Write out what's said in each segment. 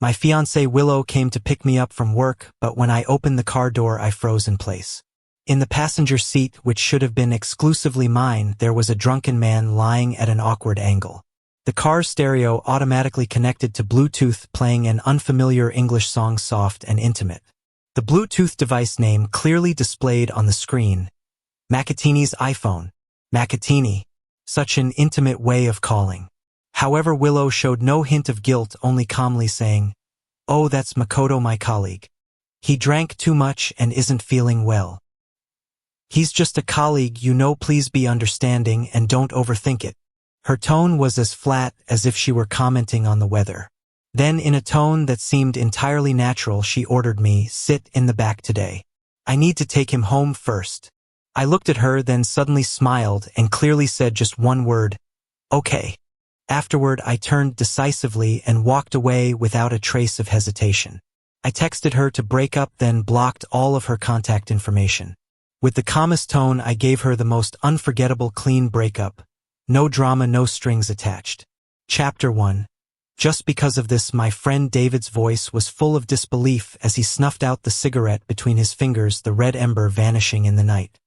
My fiancée Willow came to pick me up from work, but when I opened the car door I froze in place. In the passenger seat, which should have been exclusively mine, there was a drunken man lying at an awkward angle. The car's stereo automatically connected to Bluetooth, playing an unfamiliar English song, soft and intimate. The Bluetooth device name clearly displayed on the screen: Makotini's iPhone. Makotini. Such an intimate way of calling. However, Willow showed no hint of guilt, only calmly saying, "Oh, that's Makoto, my colleague. He drank too much and isn't feeling well. He's just a colleague, you know, please be understanding and don't overthink it." Her tone was as flat as if she were commenting on the weather. Then, in a tone that seemed entirely natural, she ordered me, "Sit in the back today. I need to take him home first." I looked at her, then suddenly smiled and clearly said just one word: "Okay." Afterward, I turned decisively and walked away without a trace of hesitation. I texted her to break up, then blocked all of her contact information. With the calmest tone, I gave her the most unforgettable clean breakup. No drama, no strings attached. Chapter 1. Just because of this, my friend David's voice was full of disbelief as he snuffed out the cigarette between his fingers, the red ember vanishing in the night.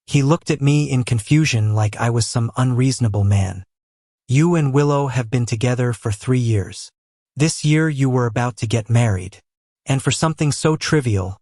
He looked at me in confusion, like I was some unreasonable man. "You and Willow have been together for 3 years. This year you were about to get married. And for something so trivial..."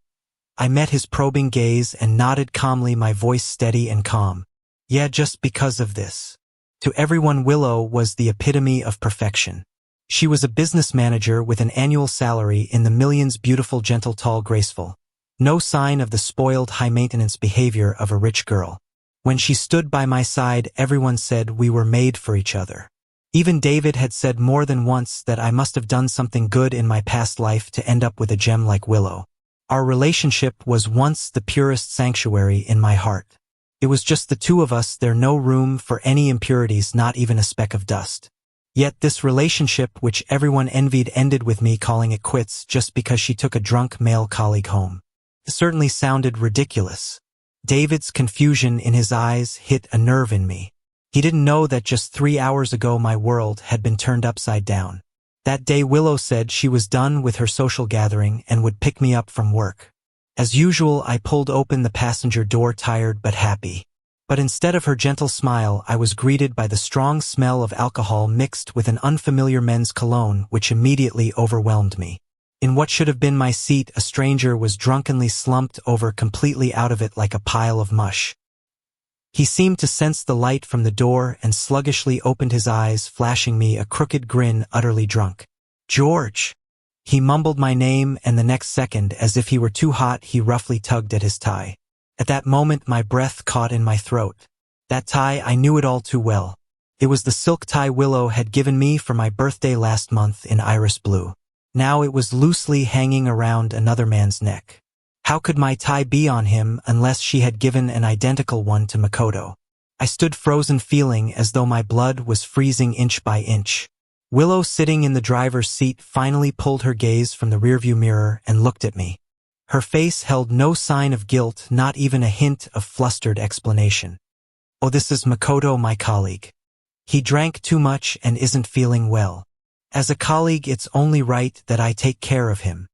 I met his probing gaze and nodded calmly, my voice steady and calm. "Yeah, just because of this." To everyone, Willow was the epitome of perfection. She was a business manager with an annual salary in the millions, beautiful, gentle, tall, graceful. No sign of the spoiled, high-maintenance behavior of a rich girl. When she stood by my side, everyone said we were made for each other. Even David had said more than once that I must have done something good in my past life to end up with a gem like Willow. Our relationship was once the purest sanctuary in my heart. It was just the two of us, there no room for any impurities, not even a speck of dust. Yet this relationship, which everyone envied, ended with me calling it quits just because she took a drunk male colleague home. It certainly sounded ridiculous. David's confusion in his eyes hit a nerve in me. He didn't know that just 3 hours ago my world had been turned upside down. That day Willow said she was done with her social gathering and would pick me up from work. As usual, I pulled open the passenger door, tired but happy. But instead of her gentle smile, I was greeted by the strong smell of alcohol mixed with an unfamiliar men's cologne, which immediately overwhelmed me. In what should have been my seat, a stranger was drunkenly slumped over, completely out of it, like a pile of mush. He seemed to sense the light from the door and sluggishly opened his eyes, flashing me a crooked grin, utterly drunk. "George!" He mumbled my name, and the next second, as if he were too hot, he roughly tugged at his tie. At that moment, my breath caught in my throat. That tie, I knew it all too well. It was the silk tie Willow had given me for my birthday last month in iris blue. Now it was loosely hanging around another man's neck. How could my tie be on him unless she had given an identical one to Makoto? I stood frozen, feeling as though my blood was freezing inch by inch. Willow, sitting in the driver's seat, finally pulled her gaze from the rearview mirror and looked at me. Her face held no sign of guilt, not even a hint of flustered explanation. "Oh, this is Makoto, my colleague. He drank too much and isn't feeling well. As a colleague, it's only right that I take care of him."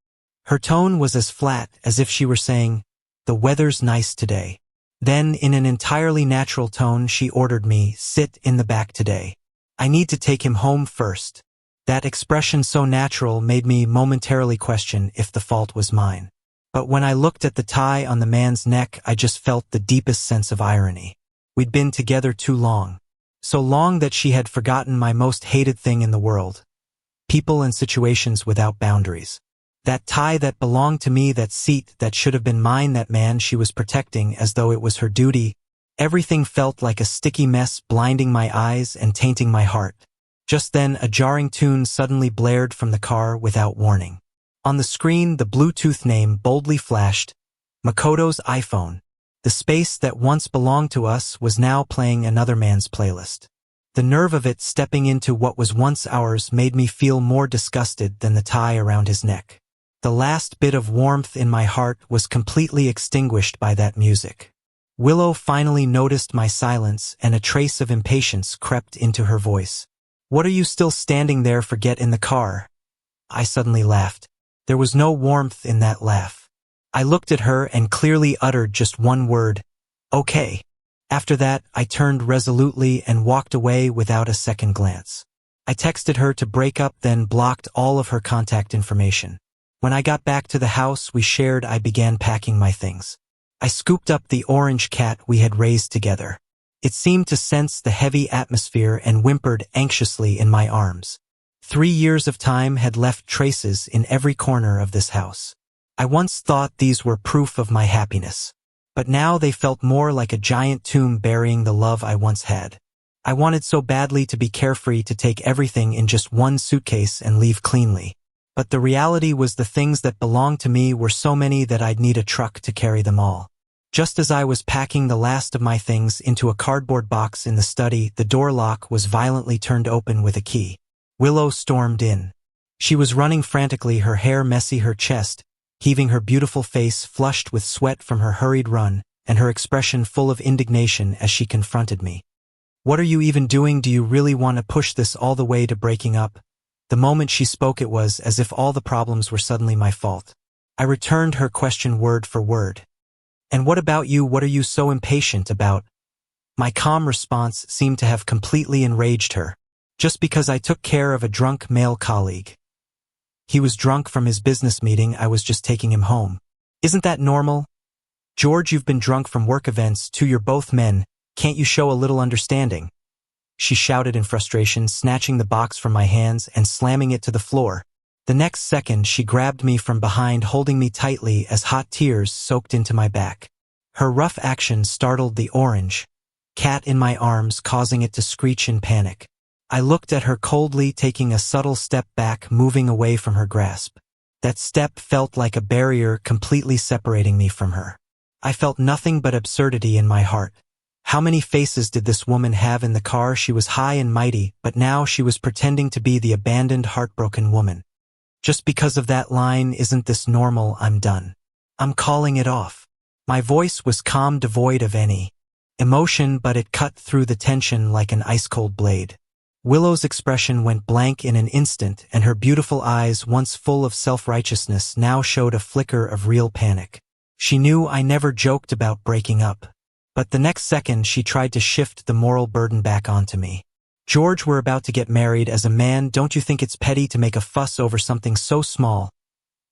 Her tone was as flat as if she were saying, "The weather's nice today." Then, in an entirely natural tone, she ordered me, "Sit in the back today. I need to take him home first." That expression, so natural, made me momentarily question if the fault was mine. But when I looked at the tie on the man's neck, I just felt the deepest sense of irony. We'd been together too long. So long that she had forgotten my most hated thing in the world. People and situations without boundaries. That tie that belonged to me, that seat that should have been mine, that man she was protecting as though it was her duty. Everything felt like a sticky mess, blinding my eyes and tainting my heart. Just then, a jarring tune suddenly blared from the car without warning. On the screen, the Bluetooth name boldly flashed: Makoto's iPhone. The space that once belonged to us was now playing another man's playlist. The nerve of it, stepping into what was once ours, made me feel more disgusted than the tie around his neck. The last bit of warmth in my heart was completely extinguished by that music. Willow finally noticed my silence, and a trace of impatience crept into her voice. "What are you still standing there for? Get in the car." I suddenly laughed. There was no warmth in that laugh. I looked at her and clearly uttered just one word, "Okay." After that, I turned resolutely and walked away without a second glance. I texted her to break up, then blocked all of her contact information. When I got back to the house we shared, I began packing my things. I scooped up the orange cat we had raised together. It seemed to sense the heavy atmosphere and whimpered anxiously in my arms. 3 years of time had left traces in every corner of this house. I once thought these were proof of my happiness, but now they felt more like a giant tomb burying the love I once had. I wanted so badly to be carefree, to take everything in just one suitcase and leave cleanly. But the reality was the things that belonged to me were so many that I'd need a truck to carry them all. Just as I was packing the last of my things into a cardboard box in the study, the door lock was violently turned open with a key. Willow stormed in. She was running frantically, her hair messy, her chest heaving, her beautiful face flushed with sweat from her hurried run, and her expression full of indignation as she confronted me. "What are you even doing? Do you really want to push this all the way to breaking up?" The moment she spoke, it was as if all the problems were suddenly my fault. I returned her question word for word. "And what about you? What are you so impatient about?" My calm response seemed to have completely enraged her. "Just because I took care of a drunk male colleague. He was drunk from his business meeting. I was just taking him home. Isn't that normal? George, you've been drunk from work events too. You're both men. Can't you show a little understanding?" She shouted in frustration, snatching the box from my hands and slamming it to the floor. The next second, she grabbed me from behind, holding me tightly as hot tears soaked into my back. Her rough action startled the orange cat in my arms, causing it to screech in panic. I looked at her coldly, taking a subtle step back, moving away from her grasp. That step felt like a barrier, completely separating me from her. I felt nothing but absurdity in my heart. How many faces did this woman have in the car? She was high and mighty, but now she was pretending to be the abandoned, heartbroken woman. Just because of that line, "Isn't this normal?" I'm done. I'm calling it off. My voice was calm, devoid of any emotion, but it cut through the tension like an ice-cold blade. Willow's expression went blank in an instant, and her beautiful eyes, once full of self-righteousness, now showed a flicker of real panic. She knew I never joked about breaking up. But the next second she tried to shift the moral burden back onto me. "George, we're about to get married. As a man, don't you think it's petty to make a fuss over something so small?"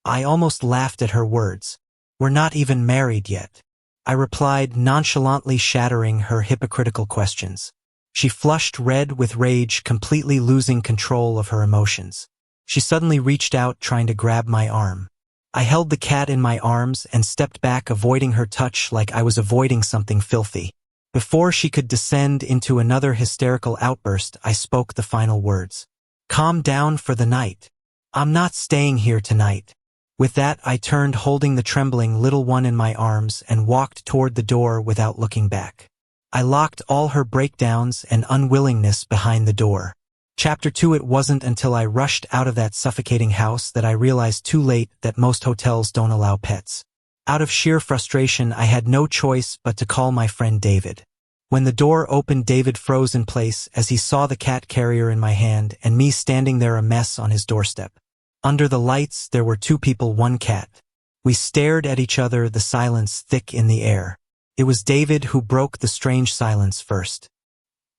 I almost laughed at her words. "We're not even married yet," I replied, nonchalantly shattering her hypocritical questions. She flushed red with rage, completely losing control of her emotions. She suddenly reached out, trying to grab my arm. I held the cat in my arms and stepped back, avoiding her touch like I was avoiding something filthy. Before she could descend into another hysterical outburst, I spoke the final words. "Calm down for the night. I'm not staying here tonight." With that, I turned, holding the trembling little one in my arms, and walked toward the door without looking back. I locked all her breakdowns and unwillingness behind the door. Chapter 2. It wasn't until I rushed out of that suffocating house that I realized too late that most hotels don't allow pets. Out of sheer frustration, I had no choice but to call my friend David. When the door opened, David froze in place as he saw the cat carrier in my hand and me standing there, a mess on his doorstep. Under the lights, there were 2 people, 1 cat. We stared at each other, the silence thick in the air. It was David who broke the strange silence first.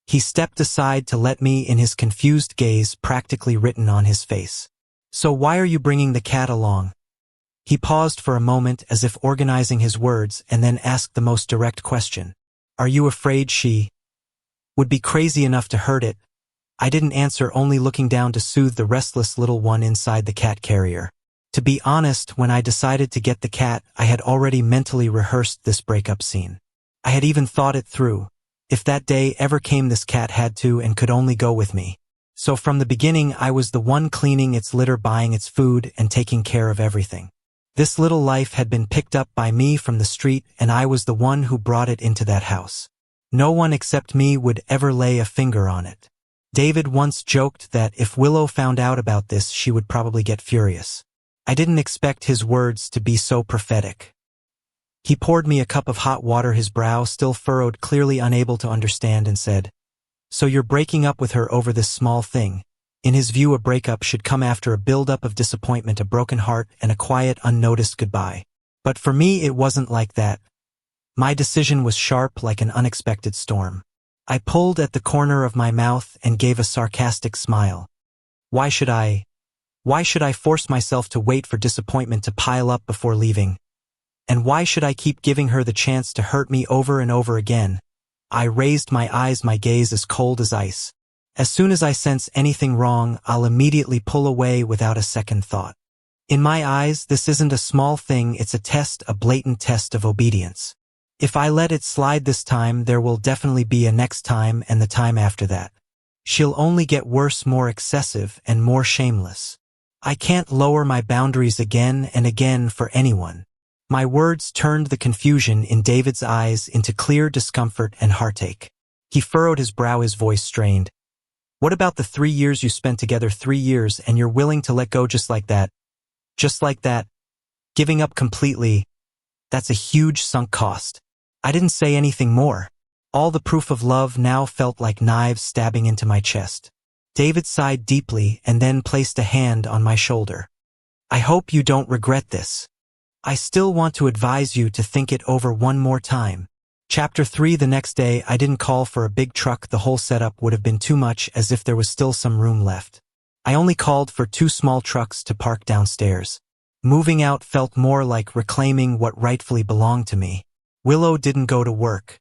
He stepped aside to let me in, his confused gaze practically written on his face. "So why are you bringing the cat along?" He paused for a moment as if organizing his words, and then asked the most direct question. "Are you afraid she would be crazy enough to hurt it?" I didn't answer, only looking down to soothe the restless little one inside the cat carrier. To be honest, when I decided to get the cat, I had already mentally rehearsed this breakup scene. I had even thought it through. If that day ever came, this cat had to and could only go with me. So from the beginning, I was the one cleaning its litter, buying its food, and taking care of everything. This little life had been picked up by me from the street, and I was the one who brought it into that house. No one except me would ever lay a finger on it. David once joked that if Willow found out about this, she would probably get furious. I didn't expect his words to be so prophetic. He poured me a cup of hot water, his brow still furrowed, clearly unable to understand, and said, "So you're breaking up with her over this small thing? In his view, a breakup should come after a build-up of disappointment, a broken heart, and a quiet, unnoticed goodbye. But for me, it wasn't like that. My decision was sharp like an unexpected storm. I pulled at the corner of my mouth and gave a sarcastic smile. Why should I force myself to wait for disappointment to pile up before leaving? And why should I keep giving her the chance to hurt me over and over again? I raised my eyes, my gaze as cold as ice. As soon as I sense anything wrong, I'll immediately pull away without a second thought. In my eyes, this isn't a small thing, it's a test, a blatant test of obedience. If I let it slide this time, there will definitely be a next time and the time after that. She'll only get worse, more excessive, and more shameless. I can't lower my boundaries again and again for anyone. My words turned the confusion in David's eyes into clear discomfort and heartache. He furrowed his brow, his voice strained. What about the 3 years you spent together? 3 years, and you're willing to let go just like that? Just like that? Giving up completely? That's a huge sunk cost. I didn't say anything more. All the proof of love now felt like knives stabbing into my chest. David sighed deeply and then placed a hand on my shoulder. I hope you don't regret this. I still want to advise you to think it over one more time. Chapter 3. The next day, I didn't call for a big truck. The whole setup would have been too much, as if there was still some room left. I only called for 2 small trucks to park downstairs. Moving out felt more like reclaiming what rightfully belonged to me. Willow didn't go to work.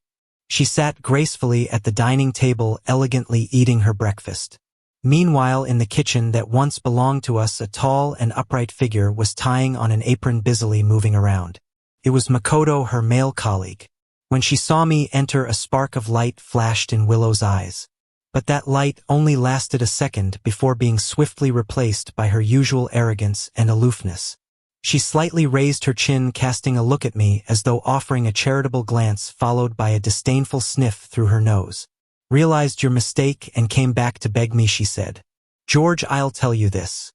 She sat gracefully at the dining table, elegantly eating her breakfast. Meanwhile, in the kitchen that once belonged to us, a tall and upright figure was tying on an apron, busily moving around. It was Makoto, her male colleague. When she saw me enter, a spark of light flashed in Willow's eyes. But that light only lasted a second before being swiftly replaced by her usual arrogance and aloofness. She slightly raised her chin, casting a look at me as though offering a charitable glance, followed by a disdainful sniff through her nose. Realized your mistake and came back to beg me, she said. George, I'll tell you this.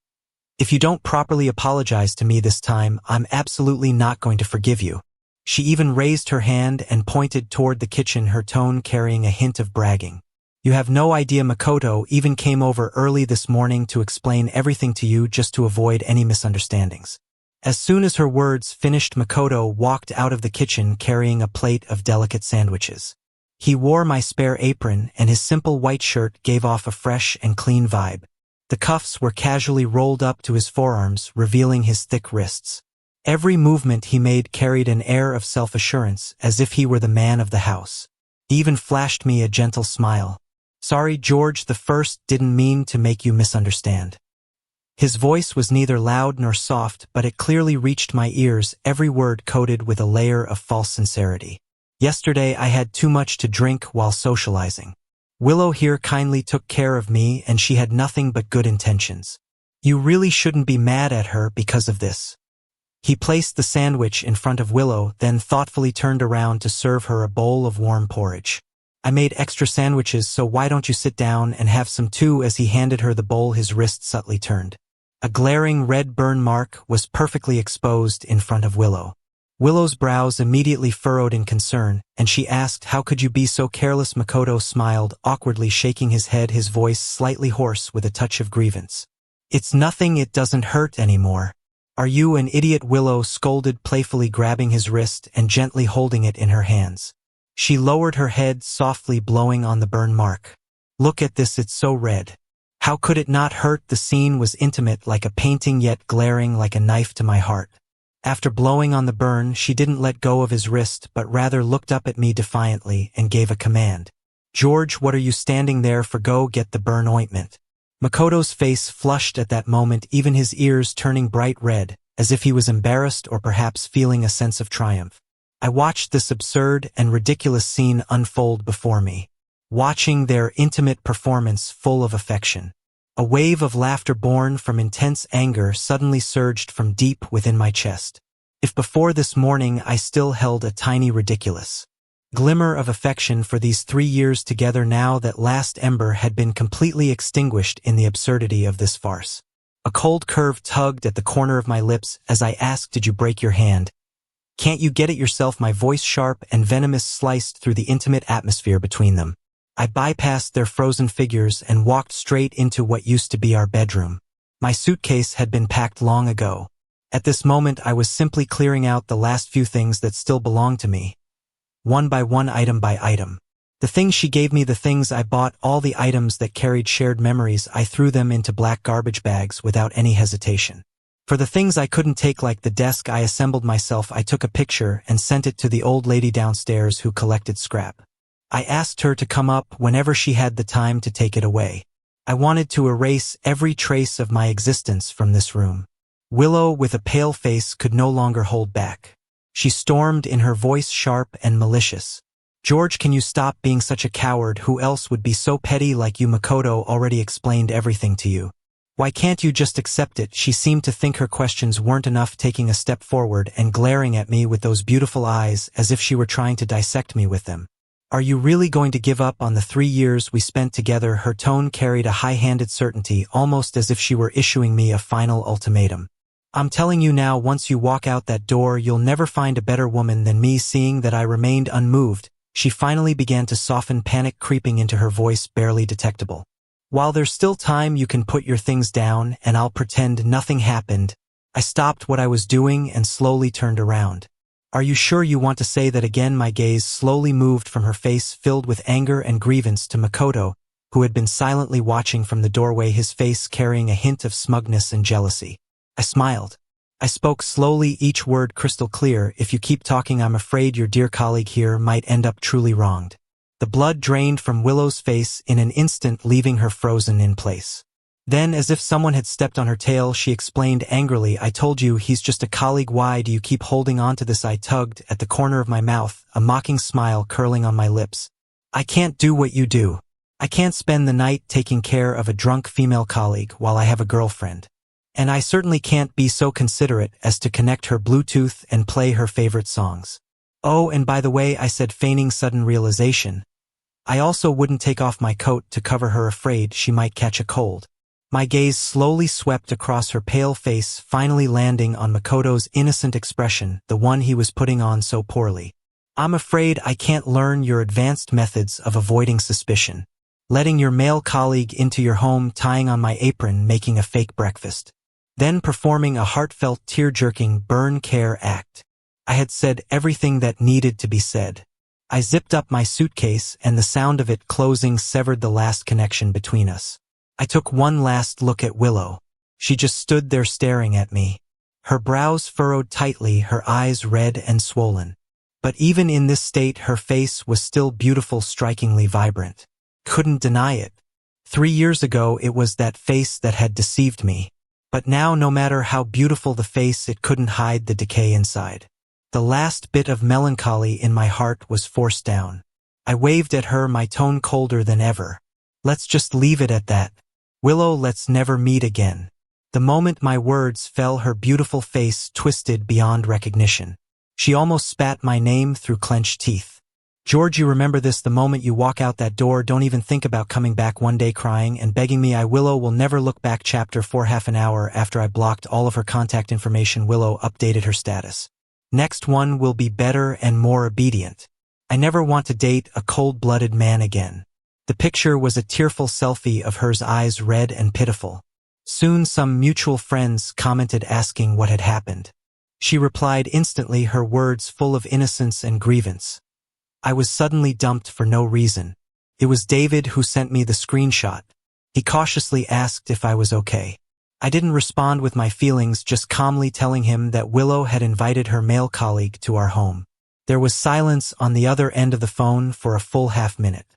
If you don't properly apologize to me this time, I'm absolutely not going to forgive you. She even raised her hand and pointed toward the kitchen, her tone carrying a hint of bragging. You have no idea, Makoto even came over early this morning to explain everything to you just to avoid any misunderstandings. As soon as her words finished, Makoto walked out of the kitchen carrying a plate of delicate sandwiches. He wore my spare apron, and his simple white shirt gave off a fresh and clean vibe. The cuffs were casually rolled up to his forearms, revealing his thick wrists. Every movement he made carried an air of self-assurance, as if he were the man of the house. He even flashed me a gentle smile. Sorry, George, the first didn't mean to make you misunderstand. His voice was neither loud nor soft, but it clearly reached my ears, every word coated with a layer of false sincerity. Yesterday I had too much to drink while socializing. Willow here kindly took care of me, and she had nothing but good intentions. You really shouldn't be mad at her because of this. He placed the sandwich in front of Willow, then thoughtfully turned around to serve her a bowl of warm porridge. I made extra sandwiches, so why don't you sit down and have some too? As he handed her the bowl, his wrist subtly turned. A glaring red burn mark was perfectly exposed in front of Willow. Willow's brows immediately furrowed in concern, and she asked, How could you be so careless? Makoto smiled, awkwardly shaking his head, his voice slightly hoarse with a touch of grievance. It's nothing, it doesn't hurt anymore. Are you an idiot? Willow scolded, playfully grabbing his wrist and gently holding it in her hands. She lowered her head, softly blowing on the burn mark. Look at this, it's so red. How could it not hurt? The scene was intimate like a painting, yet glaring like a knife to my heart. After blowing on the burn, she didn't let go of his wrist, but rather looked up at me defiantly and gave a command. George, what are you standing there for? Go get the burn ointment. Makoto's face flushed at that moment, even his ears turning bright red, as if he was embarrassed or perhaps feeling a sense of triumph. I watched this absurd and ridiculous scene unfold before me, watching their intimate performance full of affection. A wave of laughter born from intense anger suddenly surged from deep within my chest. If before this morning I still held a tiny ridiculous glimmer of affection for these 3 years together, now that last ember had been completely extinguished in the absurdity of this farce. A cold curve tugged at the corner of my lips as I asked, Did you break your hand? Can't you get it yourself? My voice, sharp and venomous, sliced through the intimate atmosphere between them. I bypassed their frozen figures and walked straight into what used to be our bedroom. My suitcase had been packed long ago. At this moment I was simply clearing out the last few things that still belonged to me. One by one, item by item. The things she gave me, the things I bought, all the items that carried shared memories, I threw them into black garbage bags without any hesitation. For the things I couldn't take, like the desk I assembled myself, I took a picture and sent it to the old lady downstairs who collected scrap. I asked her to come up whenever she had the time to take it away. I wanted to erase every trace of my existence from this room. Willow, with a pale face, could no longer hold back. She stormed in, her voice sharp and malicious. "George, can you stop being such a coward? Who else would be so petty like you? Makoto already explained everything to you. Why can't you just accept it?" She seemed to think her questions weren't enough, taking a step forward and glaring at me with those beautiful eyes as if she were trying to dissect me with them. "Are you really going to give up on the 3 years we spent together?" Her tone carried a high-handed certainty, almost as if she were issuing me a final ultimatum. "I'm telling you now, once you walk out that door, you'll never find a better woman than me." Seeing that I remained unmoved, she finally began to soften, panic creeping into her voice, barely detectable. "While there's still time, you can put your things down, and I'll pretend nothing happened." I stopped what I was doing and slowly turned around. "Are you sure you want to say that again?" My gaze slowly moved from her face filled with anger and grievance to Makoto, who had been silently watching from the doorway, his face carrying a hint of smugness and jealousy. I smiled. I spoke slowly, each word crystal clear. "If you keep talking, I'm afraid your dear colleague here might end up truly wronged." The blood drained from Willow's face in an instant, leaving her frozen in place. Then, as if someone had stepped on her tail, she explained angrily, "I told you, he's just a colleague. Why do you keep holding on to this?" I tugged at the corner of my mouth, a mocking smile curling on my lips. "I can't do what you do. I can't spend the night taking care of a drunk female colleague while I have a girlfriend. And I certainly can't be so considerate as to connect her Bluetooth and play her favorite songs. Oh, and by the way," I said, feigning sudden realization, "I also wouldn't take off my coat to cover her, afraid she might catch a cold." My gaze slowly swept across her pale face, finally landing on Makoto's innocent expression, the one he was putting on so poorly. "I'm afraid I can't learn your advanced methods of avoiding suspicion. Letting your male colleague into your home, tying on my apron, making a fake breakfast, then performing a heartfelt, tear-jerking burn care act." I had said everything that needed to be said. I zipped up my suitcase, and the sound of it closing severed the last connection between us. I took one last look at Willow. She just stood there staring at me. Her brows furrowed tightly, her eyes red and swollen. But even in this state, her face was still beautiful, strikingly vibrant. Couldn't deny it. 3 years ago, it was that face that had deceived me. But now, no matter how beautiful the face, it couldn't hide the decay inside. The last bit of melancholy in my heart was forced down. I waved at her, my tone colder than ever. "Let's just leave it at that. Willow, let's never meet again." The moment my words fell, her beautiful face twisted beyond recognition. She almost spat my name through clenched teeth. "George, you remember this: the moment you walk out that door, don't even think about coming back." One day, crying and begging me, Willow will never look back. Chapter 4. Half an hour after I blocked all of her contact information, Willow updated her status. "Next one will be better and more obedient. I never want to date a cold-blooded man again." The picture was a tearful selfie of hers, eyes red and pitiful. Soon some mutual friends commented asking what had happened. She replied instantly, her words full of innocence and grievance. I was suddenly dumped for no reason. It was David who sent me the screenshot. He cautiously asked if I was okay. I didn't respond with my feelings, just calmly telling him that Willow had invited her male colleague to our home. There was silence on the other end of the phone for a full half-minute.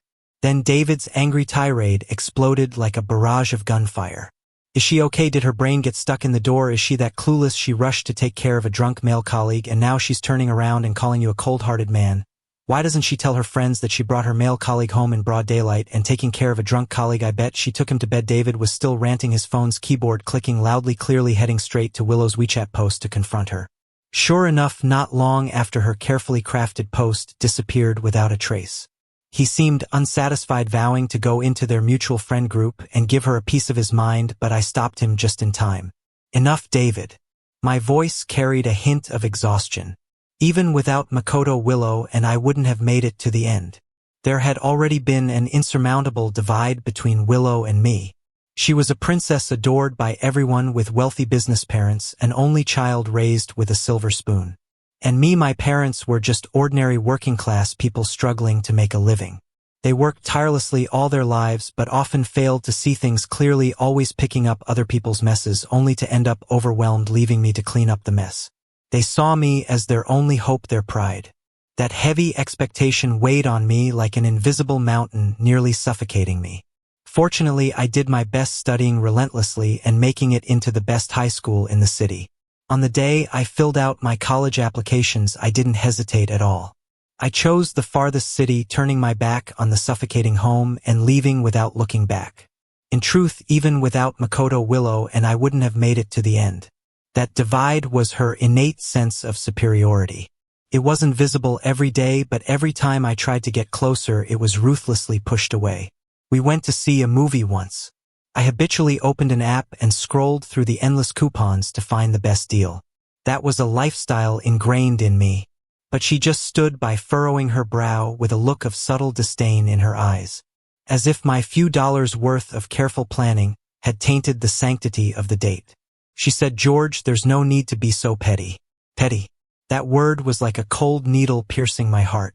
Then David's angry tirade exploded like a barrage of gunfire. "Is she okay? Did her brain get stuck in the door? Is she that clueless? She rushed to take care of a drunk male colleague, and now she's turning around and calling you a cold-hearted man. Why doesn't she tell her friends that she brought her male colleague home in broad daylight and taking care of a drunk colleague? I bet she took him to bed." David was still ranting, his phone's keyboard clicking loudly, clearly heading straight to Willow's WeChat post to confront her. Sure enough, not long after, her carefully crafted post disappeared without a trace. He seemed unsatisfied, vowing to go into their mutual friend group and give her a piece of his mind, but I stopped him just in time. "Enough, David." My voice carried a hint of exhaustion. Even without Makoto, Willow and I wouldn't have made it to the end. There had already been an insurmountable divide between Willow and me. She was a princess adored by everyone with wealthy business parents, an only child raised with a silver spoon. And me, my parents were just ordinary working-class people struggling to make a living. They worked tirelessly all their lives but often failed to see things clearly, always picking up other people's messes only to end up overwhelmed, leaving me to clean up the mess. They saw me as their only hope, their pride. That heavy expectation weighed on me like an invisible mountain, nearly suffocating me. Fortunately, I did my best, studying relentlessly and making it into the best high school in the city. On the day I filled out my college applications, I didn't hesitate at all. I chose the farthest city, turning my back on the suffocating home and leaving without looking back. In truth, even without Makoto, Willow and I wouldn't have made it to the end. That divide was her innate sense of superiority. It wasn't visible every day, but every time I tried to get closer, it was ruthlessly pushed away. We went to see a movie once. I habitually opened an app and scrolled through the endless coupons to find the best deal. That was a lifestyle ingrained in me. But she just stood by, furrowing her brow with a look of subtle disdain in her eyes, as if my few dollars worth of careful planning had tainted the sanctity of the date. She said, "George, there's no need to be so petty." Petty. That word was like a cold needle piercing my heart.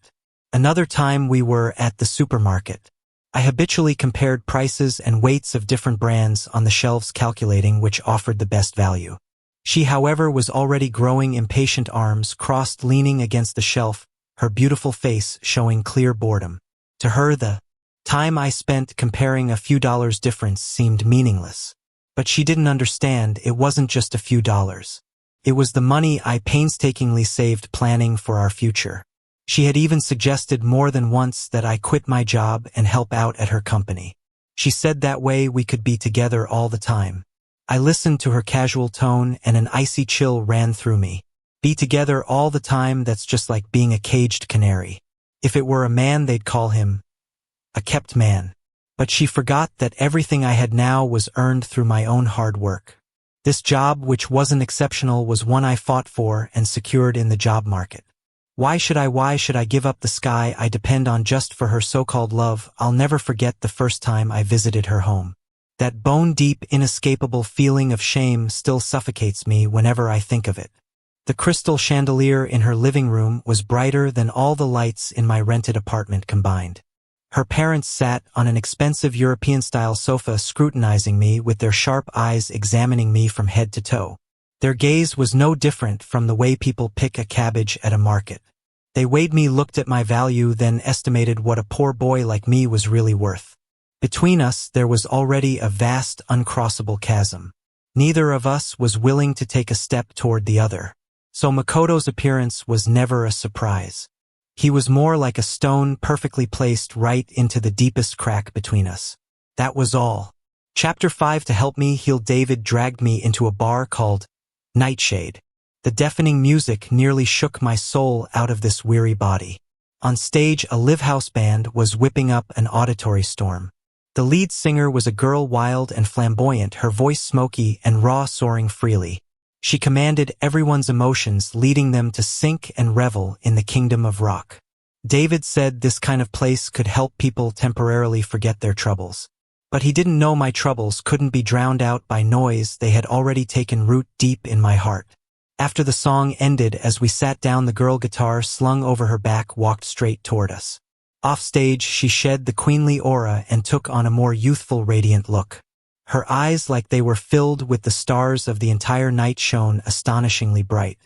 Another time we were at the supermarket. I habitually compared prices and weights of different brands on the shelves, calculating which offered the best value. She, however, was already growing impatient, arms crossed, leaning against the shelf, her beautiful face showing clear boredom. To her, the time I spent comparing a few dollars difference seemed meaningless. But she didn't understand. It wasn't just a few dollars. It was the money I painstakingly saved planning for our future. She had even suggested more than once that I quit my job and help out at her company. She said that way we could be together all the time. I listened to her casual tone and an icy chill ran through me. Be together all the time, that's just like being a caged canary. If it were a man, they'd call him a kept man. But she forgot that everything I had now was earned through my own hard work. This job, which wasn't exceptional, was one I fought for and secured in the job market. Why should I give up the sky I depend on just for her so-called love? I'll never forget the first time I visited her home. That bone-deep, inescapable feeling of shame still suffocates me whenever I think of it. The crystal chandelier in her living room was brighter than all the lights in my rented apartment combined. Her parents sat on an expensive European-style sofa, scrutinizing me with their sharp eyes, examining me from head to toe. Their gaze was no different from the way people pick a cabbage at a market. They weighed me, looked at my value, then estimated what a poor boy like me was really worth. Between us, there was already a vast, uncrossable chasm. Neither of us was willing to take a step toward the other. So Makoto's appearance was never a surprise. He was more like a stone, perfectly placed right into the deepest crack between us. That was all. Chapter 5. To help me heal, David dragged me into a bar called Nightshade. The deafening music nearly shook my soul out of this weary body. On stage, a live house band was whipping up an auditory storm. The lead singer was a girl, wild and flamboyant, her voice smoky and raw, soaring freely. She commanded everyone's emotions, leading them to sink and revel in the kingdom of rock. David said this kind of place could help people temporarily forget their troubles. But he didn't know my troubles couldn't be drowned out by noise. They had already taken root deep in my heart. After the song ended, as we sat down, the girl, guitar slung over her back, walked straight toward us. Offstage, she shed the queenly aura and took on a more youthful, radiant look. Her eyes, like they were filled with the stars of the entire night, shone astonishingly bright.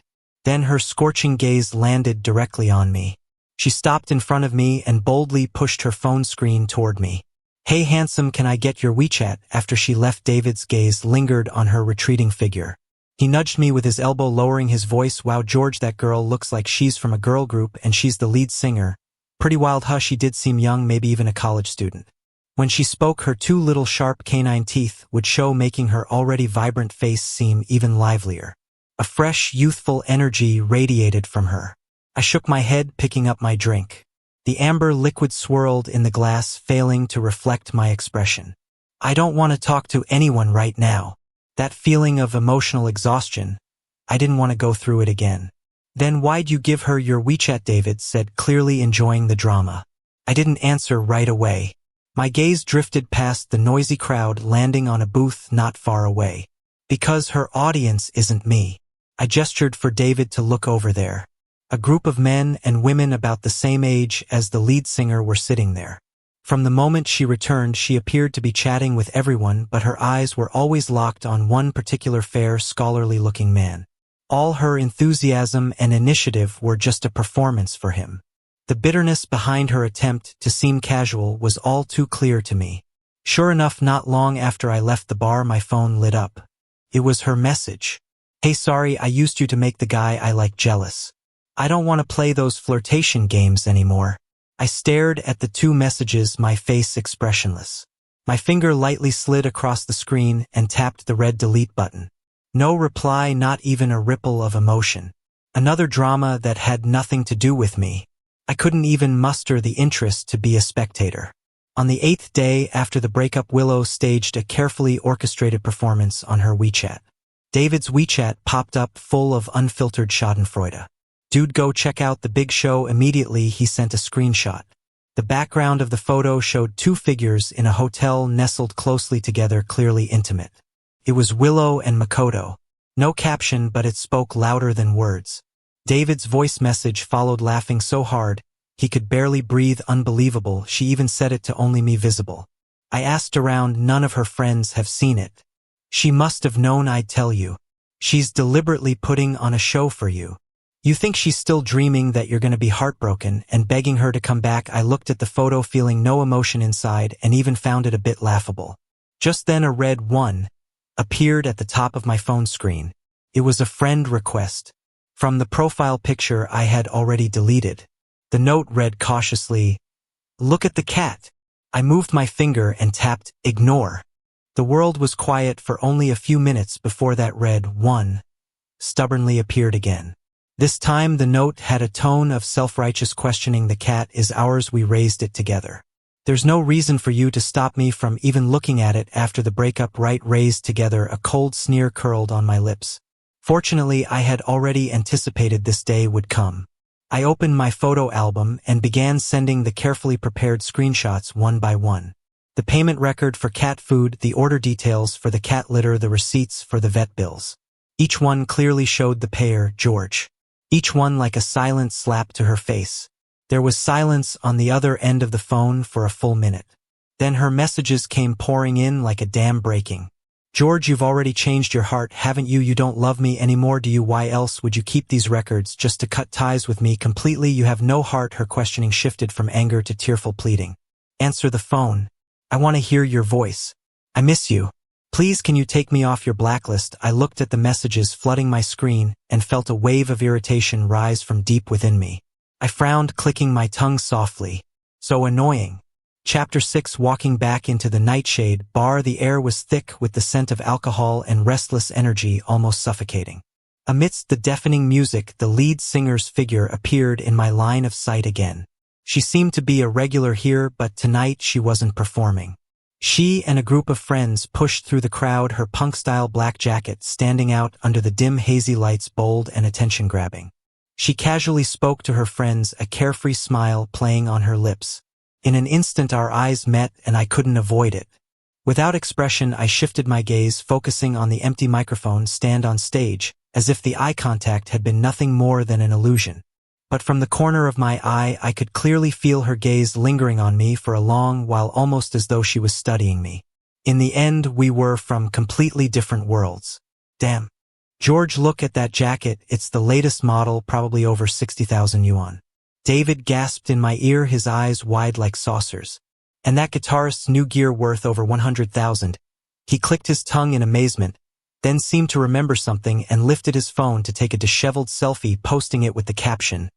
Then her scorching gaze landed directly on me. She stopped in front of me and boldly pushed her phone screen toward me. "Hey handsome, can I get your WeChat?" After she left, David's gaze lingered on her retreating figure. He nudged me with his elbow, lowering his voice. "Wow, George, that girl looks like she's from a girl group and she's the lead singer. Pretty wild, huh?" She did seem young, maybe even a college student. When she spoke, her two little sharp canine teeth would show, making her already vibrant face seem even livelier. A fresh, youthful energy radiated from her. I shook my head, picking up my drink. The amber liquid swirled in the glass, failing to reflect my expression. "I don't want to talk to anyone right now." That feeling of emotional exhaustion, I didn't want to go through it again. "Then why'd you give her your WeChat?" David said, clearly enjoying the drama. I didn't answer right away. My gaze drifted past the noisy crowd, landing on a booth not far away. Because her audience isn't me. I gestured for David to look over there. A group of men and women about the same age as the lead singer were sitting there. From the moment she returned, she appeared to be chatting with everyone, but her eyes were always locked on one particular fair, scholarly-looking man. All her enthusiasm and initiative were just a performance for him. The bitterness behind her attempt to seem casual was all too clear to me. Sure enough, not long after I left the bar, my phone lit up. It was her message. "Hey, sorry, I used you to make the guy I like jealous. I don't want to play those flirtation games anymore." I stared at the two messages, my face expressionless. My finger lightly slid across the screen and tapped the red delete button. No reply, not even a ripple of emotion. Another drama that had nothing to do with me. I couldn't even muster the interest to be a spectator. On the 8th day after the breakup, Willow staged a carefully orchestrated performance on her WeChat. David's WeChat popped up full of unfiltered schadenfreude. "Dude, go check out the big show immediately," he sent a screenshot. The background of the photo showed two figures in a hotel nestled closely together, clearly intimate. It was Willow and Makoto. No caption, but it spoke louder than words. David's voice message followed, laughing so hard he could barely breathe. "Unbelievable. She even said it to only me visible. I asked around, none of her friends have seen it. She must have known I'd tell you. She's deliberately putting on a show for you. You think she's still dreaming that you're going to be heartbroken and begging her to come back." I looked at the photo, feeling no emotion inside, and even found it a bit laughable. Just then a red 1 appeared at the top of my phone screen. It was a friend request. From the profile picture I had already deleted. The note read cautiously, "Look at the cat." I moved my finger and tapped ignore. The world was quiet for only a few minutes before that red 1 stubbornly appeared again. This time the note had a tone of self-righteous questioning. "The cat is ours, we raised it together. There's no reason for you to stop me from even looking at it after the breakup, right?" Raised together. A cold sneer curled on my lips. Fortunately, I had already anticipated this day would come. I opened my photo album and began sending the carefully prepared screenshots one by one. The payment record for cat food, the order details for the cat litter, the receipts for the vet bills. Each one clearly showed the payer, George. Each one like a silent slap to her face. There was silence on the other end of the phone for a full minute. Then her messages came pouring in like a dam breaking. "George, you've already changed your heart, haven't you? You don't love me anymore, do you? Why else would you keep these records? Just to cut ties with me completely? You have no heart." Her questioning shifted from anger to tearful pleading. "Answer the phone. I want to hear your voice. I miss you. Please, can you take me off your blacklist?" I looked at the messages flooding my screen and felt a wave of irritation rise from deep within me. I frowned, clicking my tongue softly. So annoying. Chapter 6. Walking back into the nightshade bar, the air was thick with the scent of alcohol and restless energy, almost suffocating. Amidst the deafening music, the lead singer's figure appeared in my line of sight again. She seemed to be a regular here, but tonight she wasn't performing. She and a group of friends pushed through the crowd, her punk-style black jacket standing out under the dim hazy lights, bold and attention-grabbing. She casually spoke to her friends, a carefree smile playing on her lips. In an instant our eyes met, and I couldn't avoid it. Without expression, I shifted my gaze, focusing on the empty microphone stand on stage, as if the eye contact had been nothing more than an illusion. But from the corner of my eye, I could clearly feel her gaze lingering on me for a long while, almost as though she was studying me. In the end, we were from completely different worlds. Damn. "George, look at that jacket. It's the latest model, probably over 60,000 yuan. David gasped in my ear, his eyes wide like saucers. "And that guitarist's new gear worth over 100,000. He clicked his tongue in amazement, then seemed to remember something and lifted his phone to take a disheveled selfie, posting it with the caption,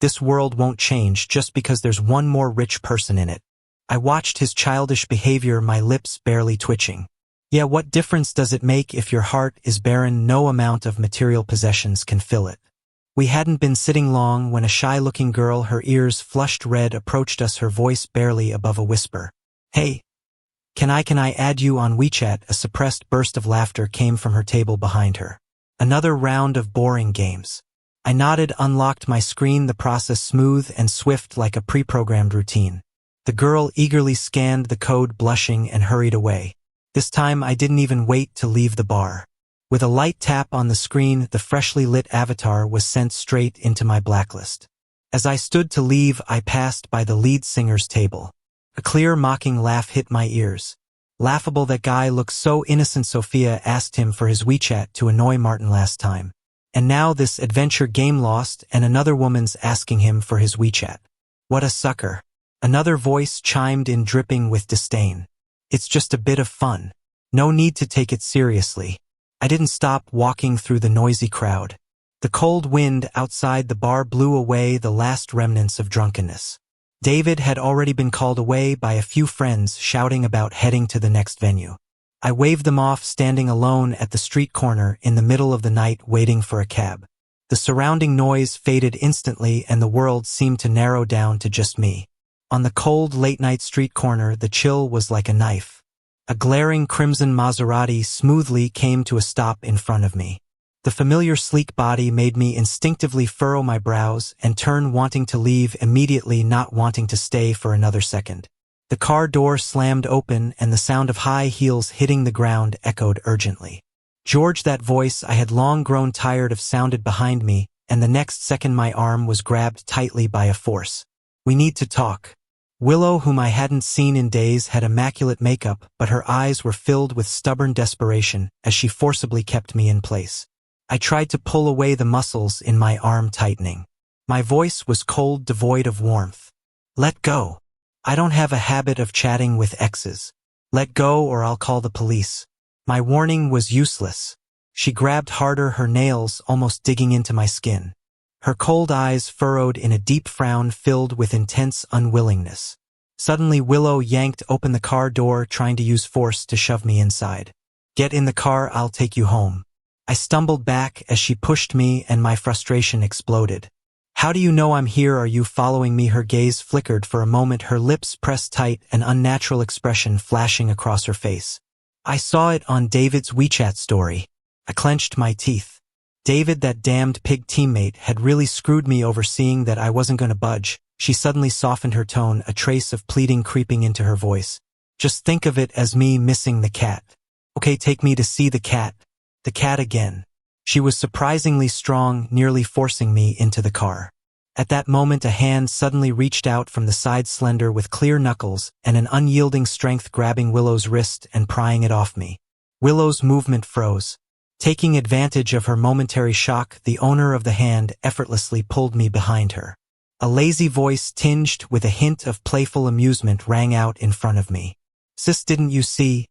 "This world won't change just because there's one more rich person in it." I watched his childish behavior, my lips barely twitching. Yeah, what difference does it make if your heart is barren? No amount of material possessions can fill it. We hadn't been sitting long when a shy-looking girl, her ears flushed red, approached us, her voice barely above a whisper. "Hey, can I add you on WeChat?" A suppressed burst of laughter came from her table behind her. Another round of boring games. I nodded, unlocked my screen, the process smooth and swift like a pre-programmed routine. The girl eagerly scanned the code, blushing, and hurried away. This time I didn't even wait to leave the bar. With a light tap on the screen, the freshly lit avatar was sent straight into my blacklist. As I stood to leave, I passed by the lead singer's table. A clear, mocking laugh hit my ears. Laughable, that guy looks so innocent. Sophia asked him for his WeChat to annoy Martin last time. And now this adventure game lost, and another woman's asking him for his WeChat. What a sucker. Another voice chimed in, dripping with disdain. It's just a bit of fun. No need to take it seriously. I didn't stop walking through the noisy crowd. The cold wind outside the bar blew away the last remnants of drunkenness. David had already been called away by a few friends shouting about heading to the next venue. I waved them off, standing alone at the street corner in the middle of the night waiting for a cab. The surrounding noise faded instantly and the world seemed to narrow down to just me. On the cold late-night street corner, the chill was like a knife. A glaring crimson Maserati smoothly came to a stop in front of me. The familiar sleek body made me instinctively furrow my brows and turn, wanting to leave immediately, not wanting to stay for another second. The car door slammed open and the sound of high heels hitting the ground echoed urgently. George, that voice I had long grown tired of, sounded behind me, and the next second my arm was grabbed tightly by a force. We need to talk. Willow, whom I hadn't seen in days, had immaculate makeup, but her eyes were filled with stubborn desperation as she forcibly kept me in place. I tried to pull away, the muscles in my arm tightening. My voice was cold, devoid of warmth. Let go. I don't have a habit of chatting with exes. Let go or I'll call the police. My warning was useless. She grabbed harder, her nails almost digging into my skin. Her cold eyes furrowed in a deep frown filled with intense unwillingness. Suddenly Willow yanked open the car door, trying to use force to shove me inside. Get in the car, I'll take you home. I stumbled back as she pushed me and my frustration exploded. How do you know I'm here? Are you following me? Her gaze flickered for a moment, her lips pressed tight, an unnatural expression flashing across her face. I saw it on David's WeChat story. I clenched my teeth. David, that damned pig teammate, had really screwed me over. Seeing that I wasn't going to budge, she suddenly softened her tone, a trace of pleading creeping into her voice. Just think of it as me missing the cat. Okay, take me to see the cat. The cat again. She was surprisingly strong, nearly forcing me into the car. At that moment, a hand suddenly reached out from the side, slender with clear knuckles and an unyielding strength, grabbing Willow's wrist and prying it off me. Willow's movement froze. Taking advantage of her momentary shock, the owner of the hand effortlessly pulled me behind her. A lazy voice tinged with a hint of playful amusement rang out in front of me. Sis, didn't you see?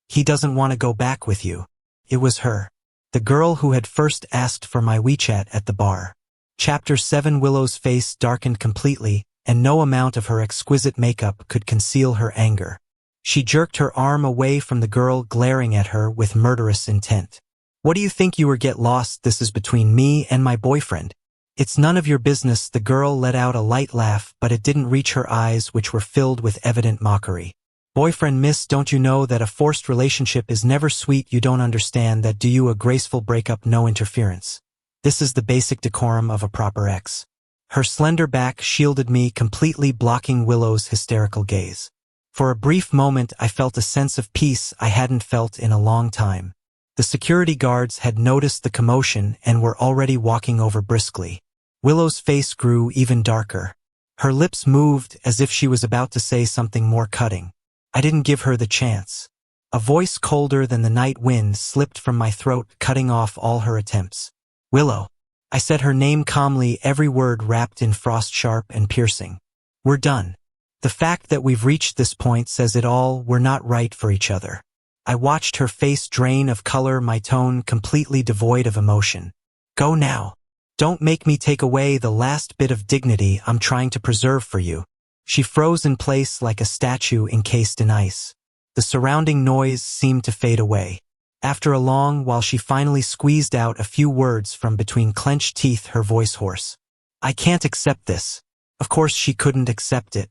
He doesn't want to go back with you. It was her. The girl who had first asked for my WeChat at the bar. Chapter 7. Willow's face darkened completely, and no amount of her exquisite makeup could conceal her anger. She jerked her arm away from the girl, glaring at her with murderous intent. What do you think you were? Get lost. This is between me and my boyfriend. It's none of your business. The girl let out a light laugh, but it didn't reach her eyes, which were filled with evident mockery. Boyfriend, miss, don't you know that a forced relationship is never sweet? You don't understand that, do you? A graceful breakup, no interference. This is the basic decorum of a proper ex. Her slender back shielded me, completely blocking Willow's hysterical gaze. For a brief moment, I felt a sense of peace I hadn't felt in a long time. The security guards had noticed the commotion and were already walking over briskly. Willow's face grew even darker. Her lips moved as if she was about to say something more cutting. I didn't give her the chance. A voice colder than the night wind slipped from my throat, cutting off all her attempts. Willow. I said her name calmly, every word wrapped in frost, sharp and piercing. We're done. The fact that we've reached this point says it all. We're not right for each other. I watched her face drain of color, my tone completely devoid of emotion. Go now. Don't make me take away the last bit of dignity I'm trying to preserve for you. She froze in place like a statue encased in ice. The surrounding noise seemed to fade away. After a long while, she finally squeezed out a few words from between clenched teeth, her voice hoarse. I can't accept this. Of course she couldn't accept it.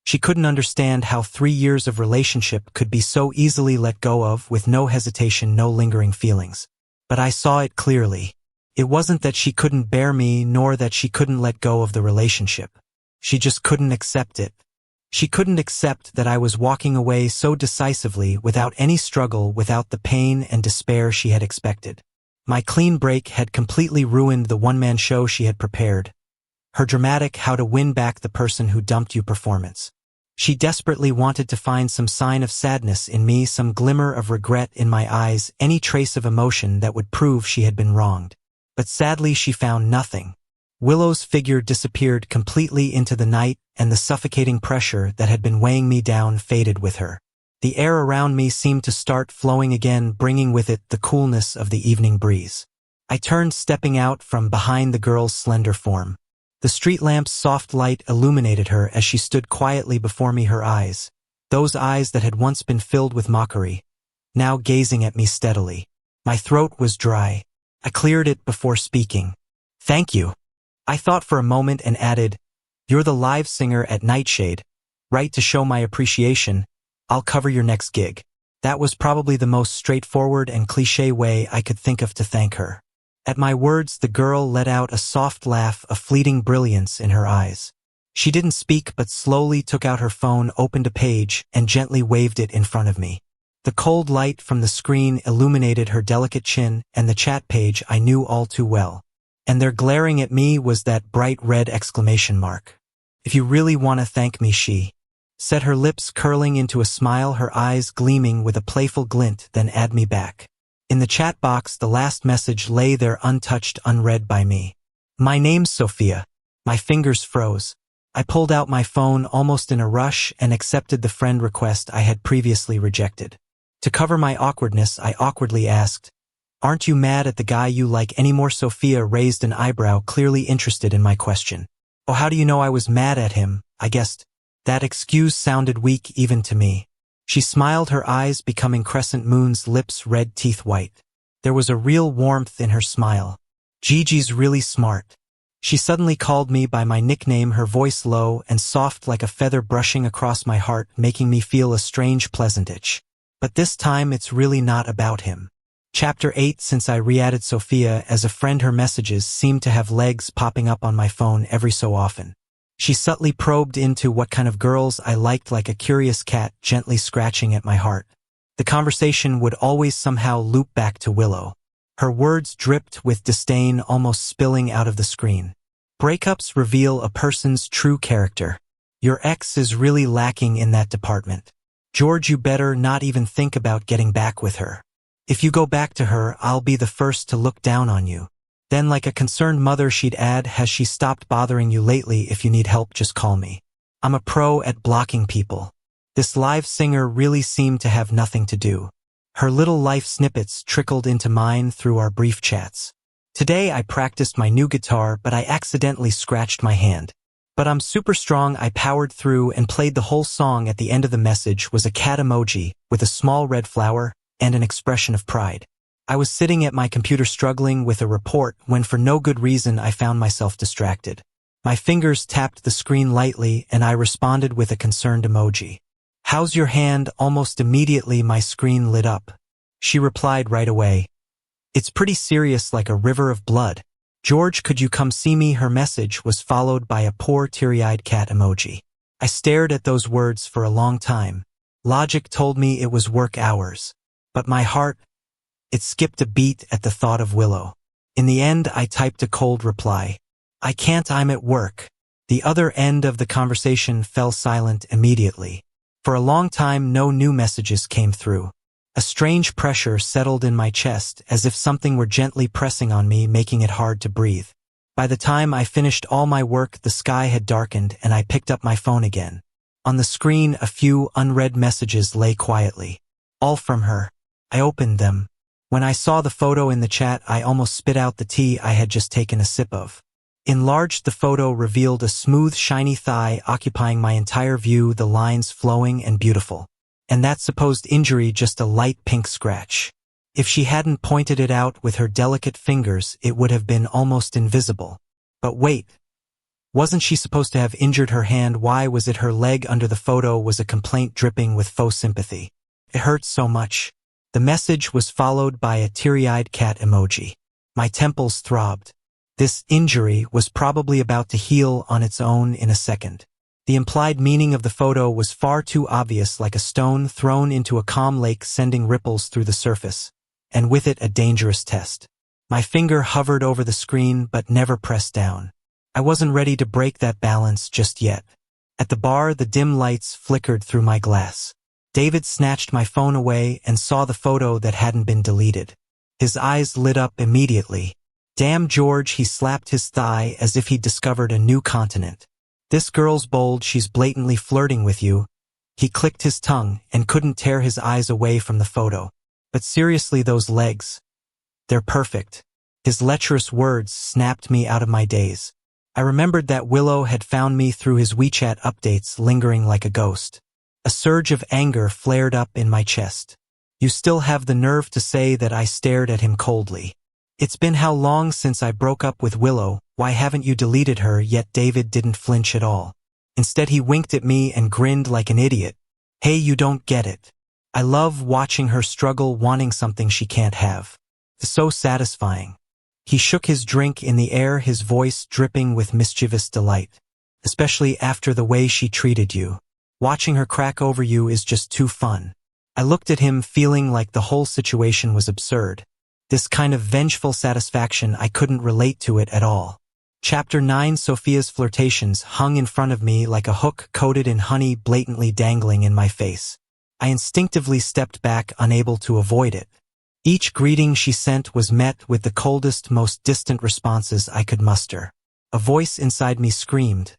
She couldn't understand how 3 years of relationship could be so easily let go of with no hesitation, no lingering feelings. But I saw it clearly. It wasn't that she couldn't bear me, nor that she couldn't let go of the relationship. She just couldn't accept it. She couldn't accept that I was walking away so decisively without any struggle, without the pain and despair she had expected. My clean break had completely ruined the one-man show she had prepared. Her dramatic how to win back the person who dumped you performance. She desperately wanted to find some sign of sadness in me, some glimmer of regret in my eyes, any trace of emotion that would prove she had been wronged. But sadly she found nothing. Willow's figure disappeared completely into the night, and the suffocating pressure that had been weighing me down faded with her. The air around me seemed to start flowing again, bringing with it the coolness of the evening breeze. I turned, stepping out from behind the girl's slender form. The street lamp's soft light illuminated her as she stood quietly before me, her eyes, those eyes that had once been filled with mockery, now gazing at me steadily. My throat was dry. I cleared it before speaking. "Thank you." I thought for a moment and added, "You're the live singer at Nightshade, right? To show my appreciation, I'll cover your next gig." That was probably the most straightforward and cliché way I could think of to thank her. At my words, the girl let out a soft laugh, a fleeting brilliance in her eyes. She didn't speak, but slowly took out her phone, opened a page, and gently waved it in front of me. The cold light from the screen illuminated her delicate chin and the chat page I knew all too well. And there, glaring at me, was that bright red exclamation mark. "If you really want to thank me," she said, her lips curling into a smile, her eyes gleaming with a playful glint, "then add me back." In the chat box, the last message lay there untouched, unread by me. "My name's Sophia." My fingers froze. I pulled out my phone almost in a rush and accepted the friend request I had previously rejected. To cover my awkwardness, I awkwardly asked, "Aren't you mad at the guy you like anymore?" Sophia raised an eyebrow, clearly interested in my question. "Oh, how do you know I was mad at him?" I guessed. That excuse sounded weak even to me. She smiled, her eyes becoming crescent moons, lips red, teeth white. There was a real warmth in her smile. "Gigi's really smart." She suddenly called me by my nickname, her voice low and soft like a feather brushing across my heart, making me feel a strange pleasant itch. But this time it's really not about him. Chapter 8. Since I re-added Sophia as a friend, her messages seemed to have legs, popping up on my phone every so often. She subtly probed into what kind of girls I liked, like a curious cat gently scratching at my heart. The conversation would always somehow loop back to Willow. Her words dripped with disdain, almost spilling out of the screen. "Breakups reveal a person's true character. Your ex is really lacking in that department. George, you better not even think about getting back with her. If you go back to her, I'll be the first to look down on you." Then, like a concerned mother, she'd add, "Has she stopped bothering you lately? If you need help, just call me. I'm a pro at blocking people." This live singer really seemed to have nothing to do. Her little life snippets trickled into mine through our brief chats. "Today I practiced my new guitar, but I accidentally scratched my hand. But I'm super strong." I powered through and played the whole song. At the end of the message was a cat emoji with a small red flower and an expression of pride. I was sitting at my computer struggling with a report when, for no good reason, I found myself distracted. My fingers tapped the screen lightly and I responded with a concerned emoji. "How's your hand?" Almost immediately my screen lit up. She replied right away, "It's pretty serious, like a river of blood. George, could you come see me?" Her message was followed by a poor teary-eyed cat emoji. I stared at those words for a long time. Logic told me it was work hours. But my heart, it skipped a beat at the thought of Willow. In the end, I typed a cold reply. "I can't, I'm at work." The other end of the conversation fell silent immediately. For a long time, no new messages came through. A strange pressure settled in my chest, as if something were gently pressing on me, making it hard to breathe. By the time I finished all my work, the sky had darkened and I picked up my phone again. On the screen, a few unread messages lay quietly. All from her. I opened them. When I saw the photo in the chat, I almost spit out the tea I had just taken a sip of. Enlarged, the photo revealed a smooth, shiny thigh occupying my entire view, the lines flowing and beautiful. And that supposed injury just a light pink scratch. If she hadn't pointed it out with her delicate fingers, it would have been almost invisible. But wait, wasn't she supposed to have injured her hand? Why was it her leg? Under the photo was a complaint dripping with faux sympathy. "It hurts so much." The message was followed by a teary-eyed cat emoji. My temples throbbed. This injury was probably about to heal on its own in a second. The implied meaning of the photo was far too obvious, like a stone thrown into a calm lake sending ripples through the surface, and with it a dangerous test. My finger hovered over the screen but never pressed down. I wasn't ready to break that balance just yet. At the bar, the dim lights flickered through my glass. David snatched my phone away and saw the photo that hadn't been deleted. His eyes lit up immediately. "Damn, George," he slapped his thigh as if he'd discovered a new continent. "This girl's bold, she's blatantly flirting with you." He clicked his tongue and couldn't tear his eyes away from the photo. "But seriously, those legs. They're perfect." His lecherous words snapped me out of my daze. I remembered that Willow had found me through his WeChat updates, lingering like a ghost. A surge of anger flared up in my chest. "You still have the nerve to say that?" I stared at him coldly. "It's been how long since I broke up with Willow? Why haven't you deleted her yet?" David didn't flinch at all. Instead, he winked at me and grinned like an idiot. "Hey, you don't get it. I love watching her struggle, wanting something she can't have. It's so satisfying." He shook his drink in the air, his voice dripping with mischievous delight. "Especially after the way she treated you. Watching her crack over you is just too fun." I looked at him, feeling like the whole situation was absurd. This kind of vengeful satisfaction, I couldn't relate to it at all. Chapter 9. Sophia's flirtations hung in front of me like a hook coated in honey, blatantly dangling in my face. I instinctively stepped back, unable to avoid it. Each greeting she sent was met with the coldest, most distant responses I could muster. A voice inside me screamed.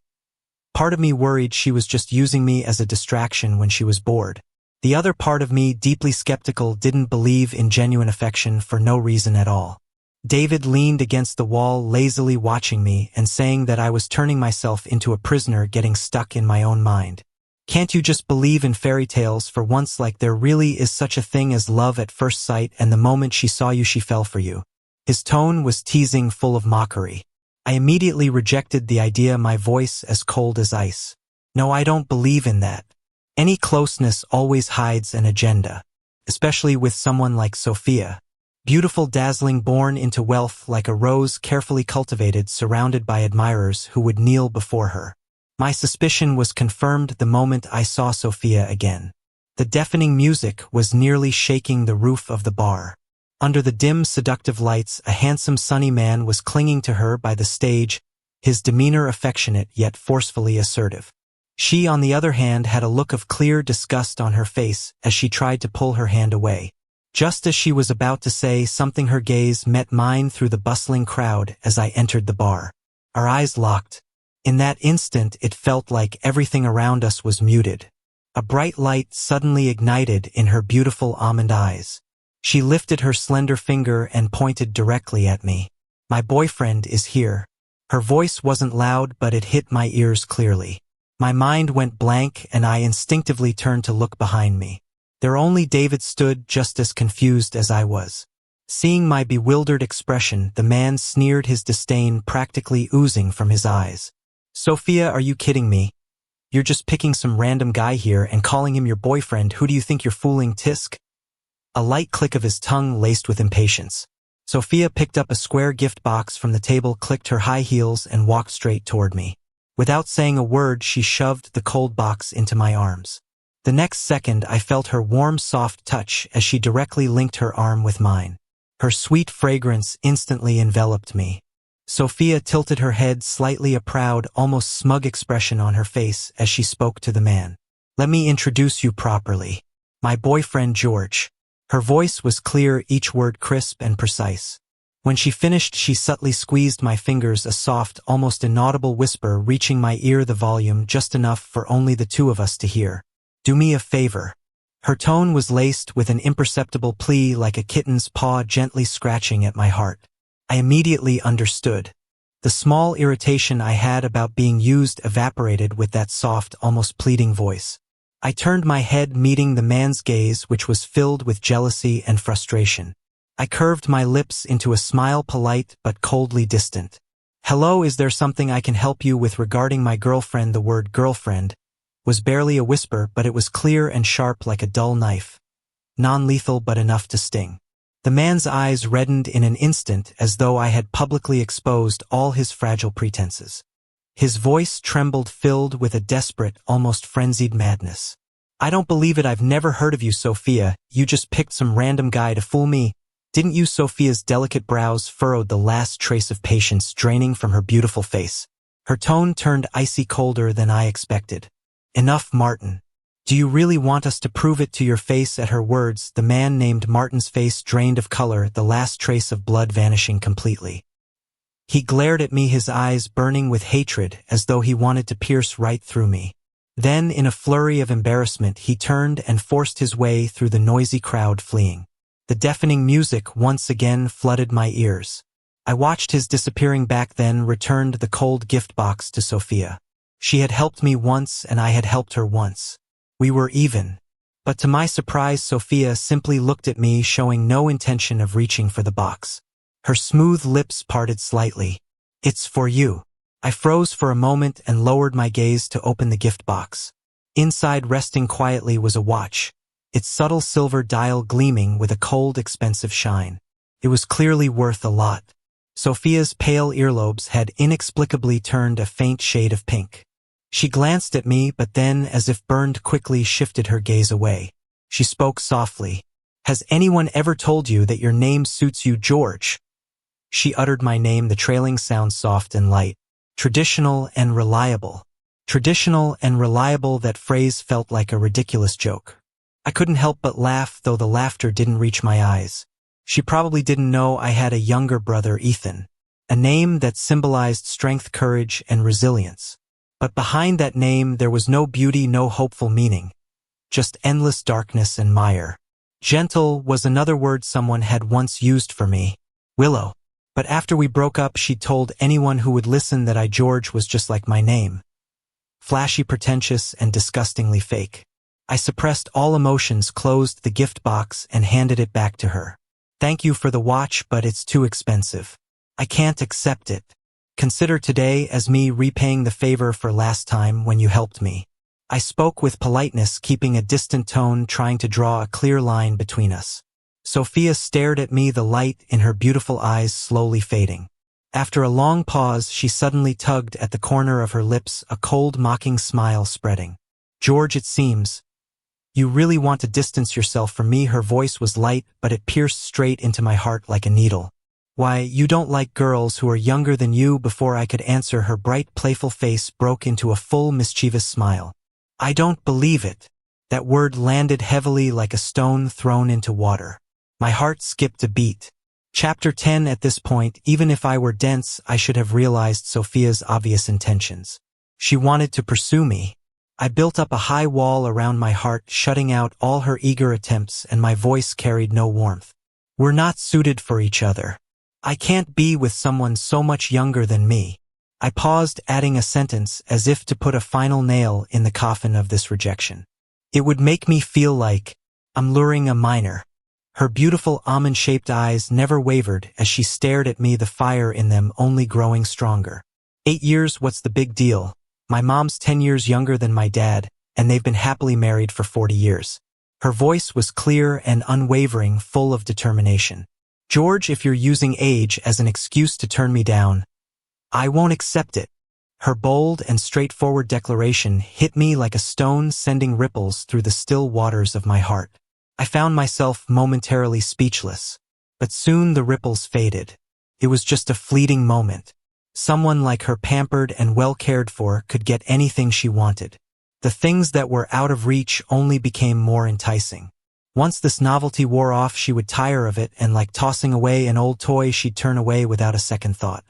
Part of me worried she was just using me as a distraction when she was bored. The other part of me, deeply skeptical, didn't believe in genuine affection for no reason at all. David leaned against the wall, lazily watching me and saying that I was turning myself into a prisoner, getting stuck in my own mind. "Can't you just believe in fairy tales for once? Like there really is such a thing as love at first sight, and the moment she saw you she fell for you." His tone was teasing, full of mockery. I immediately rejected the idea, my voice as cold as ice. "No, I don't believe in that. Any closeness always hides an agenda, especially with someone like Sophia. Beautiful, dazzling, born into wealth, like a rose carefully cultivated, surrounded by admirers who would kneel before her." My suspicion was confirmed the moment I saw Sophia again. The deafening music was nearly shaking the roof of the bar. Under the dim, seductive lights, a handsome, sunny man was clinging to her by the stage, his demeanor affectionate yet forcefully assertive. She, on the other hand, had a look of clear disgust on her face as she tried to pull her hand away. Just as she was about to say something, her gaze met mine through the bustling crowd as I entered the bar. Our eyes locked. In that instant, it felt like everything around us was muted. A bright light suddenly ignited in her beautiful almond eyes. She lifted her slender finger and pointed directly at me. "My boyfriend is here." Her voice wasn't loud, but it hit my ears clearly. My mind went blank and I instinctively turned to look behind me. There only David stood, just as confused as I was. Seeing my bewildered expression, the man sneered, his disdain practically oozing from his eyes. "Sophia, are you kidding me? You're just picking some random guy here and calling him your boyfriend. Who do you think you're fooling, tisk?" A light click of his tongue laced with impatience. Sophia picked up a square gift box from the table, clicked her high heels, and walked straight toward me. Without saying a word, she shoved the cold box into my arms. The next second, I felt her warm, soft touch as she directly linked her arm with mine. Her sweet fragrance instantly enveloped me. Sophia tilted her head slightly, a proud, almost smug expression on her face as she spoke to the man. "Let me introduce you properly. My boyfriend, George." Her voice was clear, each word crisp and precise. When she finished, she subtly squeezed my fingers, a soft, almost inaudible whisper reaching my ear, the volume just enough for only the two of us to hear. "Do me a favor." Her tone was laced with an imperceptible plea, like a kitten's paw gently scratching at my heart. I immediately understood. The small irritation I had about being used evaporated with that soft, almost pleading voice. I turned my head, meeting the man's gaze, which was filled with jealousy and frustration. I curved my lips into a smile, polite but coldly distant. "Hello, is there something I can help you with regarding my girlfriend?" The word girlfriend was barely a whisper, but it was clear and sharp like a dull knife. Non-lethal, but enough to sting. The man's eyes reddened in an instant as though I had publicly exposed all his fragile pretenses. His voice trembled, filled with a desperate, almost frenzied madness. "I don't believe it. I've never heard of you, Sophia. You just picked some random guy to fool me, didn't you?" Sophia's delicate brows furrowed, the last trace of patience draining from her beautiful face. Her tone turned icy colder than I expected. "Enough, Martin. Do you really want us to prove it to your face?" At her words, the man named Martin's face drained of color, the last trace of blood vanishing completely. He glared at me, his eyes burning with hatred, as though he wanted to pierce right through me. Then, in a flurry of embarrassment, he turned and forced his way through the noisy crowd, fleeing. The deafening music once again flooded my ears. I watched his disappearing back, then returned the cold gift box to Sophia. She had helped me once, and I had helped her once. We were even. But to my surprise, Sophia simply looked at me, showing no intention of reaching for the box. Her smooth lips parted slightly. "It's for you." I froze for a moment and lowered my gaze to open the gift box. Inside, resting quietly, was a watch, its subtle silver dial gleaming with a cold, expensive shine. It was clearly worth a lot. Sophia's pale earlobes had inexplicably turned a faint shade of pink. She glanced at me, but then, as if burned, quickly shifted her gaze away. She spoke softly. "Has anyone ever told you that your name suits you, George?" She uttered my name, the trailing sound soft and light. Traditional and reliable. Traditional and reliable, that phrase felt like a ridiculous joke. I couldn't help but laugh, though the laughter didn't reach my eyes. She probably didn't know I had a younger brother, Ethan. A name that symbolized strength, courage, and resilience. But behind that name there was no beauty, no hopeful meaning. Just endless darkness and mire. Gentle was another word someone had once used for me. Willow. But after we broke up, she told anyone who would listen that George was just like my name. Flashy, pretentious, and disgustingly fake. I suppressed all emotions, closed the gift box, and handed it back to her. "Thank you for the watch, but it's too expensive. I can't accept it. Consider today as me repaying the favor for last time when you helped me." I spoke with politeness, keeping a distant tone, trying to draw a clear line between us. Sophia stared at me, the light in her beautiful eyes slowly fading. After a long pause, she suddenly tugged at the corner of her lips, a cold, mocking smile spreading. "George, it seems you really want to distance yourself from me." Her voice was light, but it pierced straight into my heart like a needle. "Why, you don't like girls who are younger than you?" Before I could answer, her bright, playful face broke into a full, mischievous smile. "I don't believe it." That word landed heavily like a stone thrown into water. My heart skipped a beat. Chapter 10. At this point, even if I were dense, I should have realized Sophia's obvious intentions. She wanted to pursue me. I built up a high wall around my heart, shutting out all her eager attempts, and my voice carried no warmth. "We're not suited for each other. I can't be with someone so much younger than me." I paused, adding a sentence as if to put a final nail in the coffin of this rejection. "It would make me feel like I'm luring a minor." Her beautiful almond-shaped eyes never wavered as she stared at me, the fire in them only growing stronger. 8 years, what's the big deal? My mom's 10 years younger than my dad, and they've been happily married for 40 years. Her voice was clear and unwavering, full of determination. "George, if you're using age as an excuse to turn me down, I won't accept it." Her bold and straightforward declaration hit me like a stone, sending ripples through the still waters of my heart. I found myself momentarily speechless. But soon the ripples faded. It was just a fleeting moment. Someone like her, pampered and well cared for, could get anything she wanted. The things that were out of reach only became more enticing. Once this novelty wore off, she would tire of it, and like tossing away an old toy, she'd turn away without a second thought.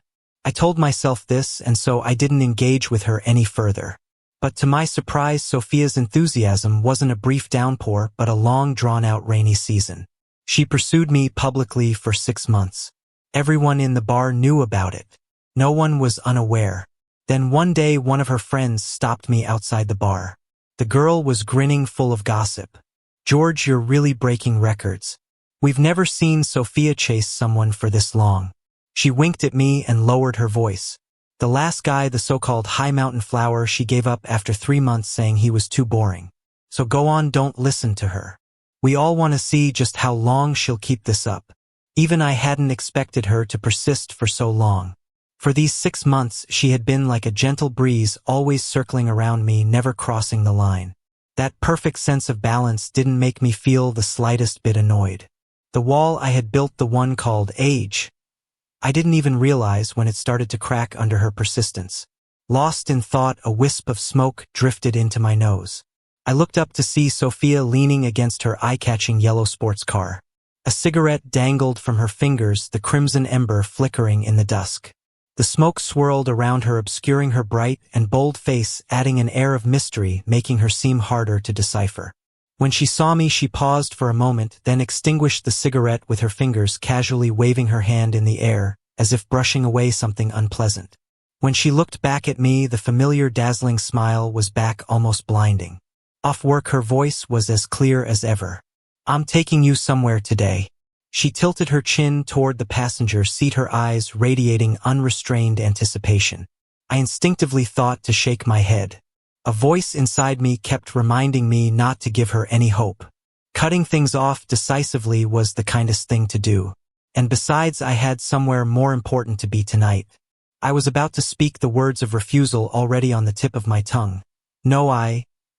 I told myself this, and so I didn't engage with her any further. But to my surprise, Sophia's enthusiasm wasn't a brief downpour, but a long, drawn-out rainy season. She pursued me publicly for 6 months. Everyone in the bar knew about it. No one was unaware. Then one day, one of her friends stopped me outside the bar. The girl was grinning, full of gossip. "George, you're really breaking records. We've never seen Sophia chase someone for this long." She winked at me and lowered her voice. "The last guy, the so-called high mountain flower, she gave up after 3 months, saying he was too boring. So go on, don't listen to her. We all want to see just how long she'll keep this up." Even I hadn't expected her to persist for so long. For these 6 months she had been like a gentle breeze, always circling around me, never crossing the line. That perfect sense of balance didn't make me feel the slightest bit annoyed. The wall I had built, the one called age, I didn't even realize when it started to crack under her persistence. Lost in thought, a wisp of smoke drifted into my nose. I looked up to see Sophia leaning against her eye-catching yellow sports car. A cigarette dangled from her fingers, the crimson ember flickering in the dusk. The smoke swirled around her, obscuring her bright and bold face, adding an air of mystery, making her seem harder to decipher. When she saw me, she paused for a moment, then extinguished the cigarette with her fingers, casually waving her hand in the air, as if brushing away something unpleasant. When she looked back at me, the familiar dazzling smile was back, almost blinding. Off work, her voice was as clear as ever. "I'm taking you somewhere today." She tilted her chin toward the passenger seat, her eyes radiating unrestrained anticipation. I instinctively thought to shake my head. A voice inside me kept reminding me not to give her any hope. Cutting things off decisively was the kindest thing to do. And besides, I had somewhere more important to be tonight. I was about to speak the words of refusal, already on the tip of my tongue. "No,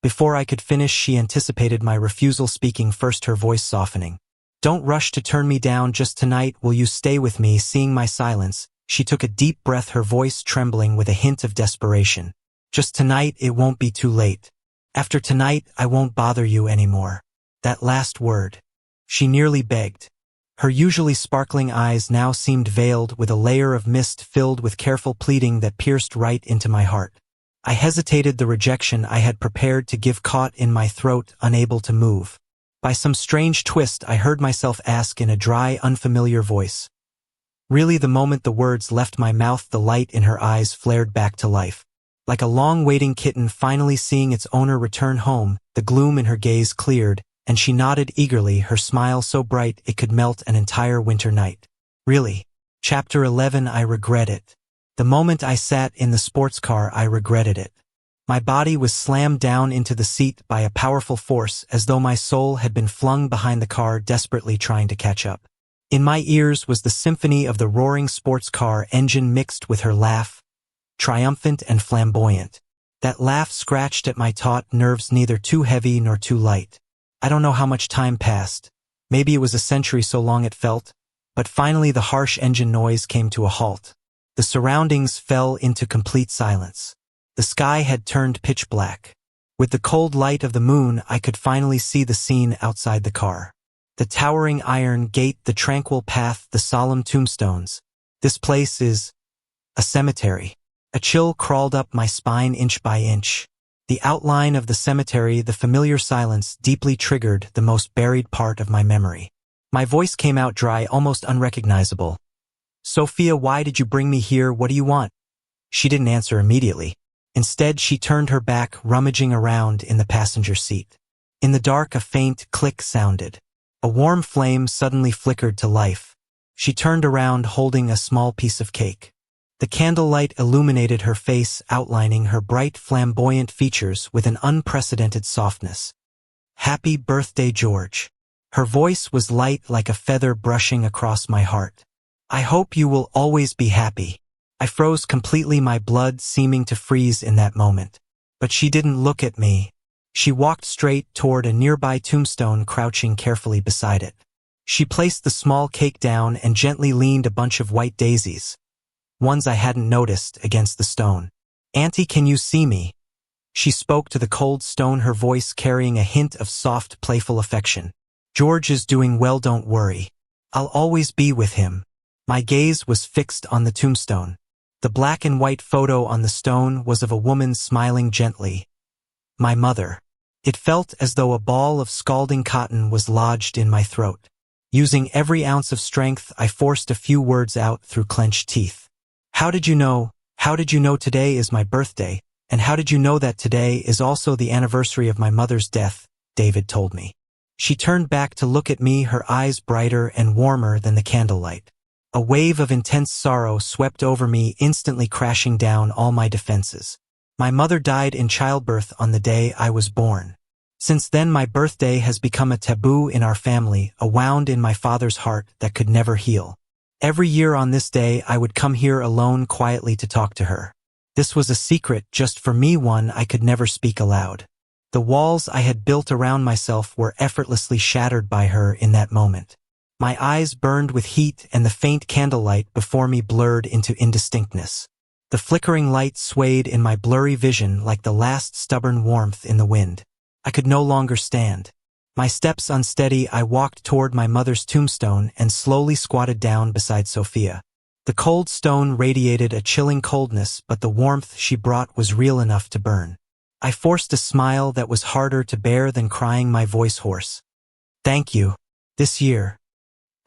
Before I could finish, she anticipated my refusal, speaking first, her voice softening. "Don't rush to turn me down. Just tonight, will you stay with me?" Seeing my silence, she took a deep breath, her voice trembling with a hint of desperation. "Just tonight, it won't be too late. After tonight, I won't bother you anymore." That last word, she nearly begged. Her usually sparkling eyes now seemed veiled with a layer of mist, filled with careful pleading that pierced right into my heart. I hesitated. The rejection I had prepared to give caught in my throat, unable to move. By some strange twist, I heard myself ask in a dry, unfamiliar voice. Really, the moment the words left my mouth, the light in her eyes flared back to life. Like a long-waiting kitten finally seeing its owner return home, the gloom in her gaze cleared, and she nodded eagerly, her smile so bright it could melt an entire winter night. Really. Chapter 11. I regret it. The moment I sat in the sports car, I regretted it. My body was slammed down into the seat by a powerful force, as though my soul had been flung behind the car, desperately trying to catch up. In my ears was the symphony of the roaring sports car engine, mixed with her laugh, triumphant and flamboyant. That laugh scratched at my taut nerves, neither too heavy nor too light. I don't know how much time passed. Maybe it was a century, so long it felt. But finally the harsh engine noise came to a halt. The surroundings fell into complete silence. The sky had turned pitch black. With the cold light of the moon, I could finally see the scene outside the car. The towering iron gate, the tranquil path, the solemn tombstones. This place is a cemetery. A chill crawled up my spine inch by inch. The outline of the cemetery, the familiar silence, deeply triggered the most buried part of my memory. My voice came out dry, almost unrecognizable. "Sophia, why did you bring me here? What do you want?" She didn't answer immediately. Instead, she turned her back, rummaging around in the passenger seat. In the dark, a faint click sounded. A warm flame suddenly flickered to life. She turned around, holding a small piece of cake. The candlelight illuminated her face, outlining her bright, flamboyant features with an unprecedented softness. "Happy birthday, George." Her voice was light, like a feather brushing across my heart. "I hope you will always be happy." I froze completely, my blood seeming to freeze in that moment. But she didn't look at me. She walked straight toward a nearby tombstone, crouching carefully beside it. She placed the small cake down and gently leaned a bunch of white daisies, ones I hadn't noticed, against the stone. "Auntie, can you see me?" She spoke to the cold stone, her voice carrying a hint of soft, playful affection. "George is doing well, don't worry. I'll always be with him." My gaze was fixed on the tombstone. The black and white photo on the stone was of a woman smiling gently. My mother. It felt as though a ball of scalding cotton was lodged in my throat. Using every ounce of strength, I forced a few words out through clenched teeth. "How did you know? How did you know today is my birthday? And how did you know that today is also the anniversary of my mother's death?" David told me. She turned back to look at me, her eyes brighter and warmer than the candlelight. A wave of intense sorrow swept over me, instantly crashing down all my defenses. "My mother died in childbirth on the day I was born." Since then my birthday has become a taboo in our family, a wound in my father's heart that could never heal. Every year on this day I would come here alone quietly to talk to her. This was a secret just for me, one I could never speak aloud. The walls I had built around myself were effortlessly shattered by her in that moment. My eyes burned with heat and the faint candlelight before me blurred into indistinctnness. The flickering light swayed in my blurry vision like the last stubborn warmth in the wind. I could no longer stand. My steps unsteady, I walked toward my mother's tombstone and slowly squatted down beside Sophia. The cold stone radiated a chilling coldness, but the warmth she brought was real enough to burn. I forced a smile that was harder to bear than crying my voice hoarse. Thank you. This year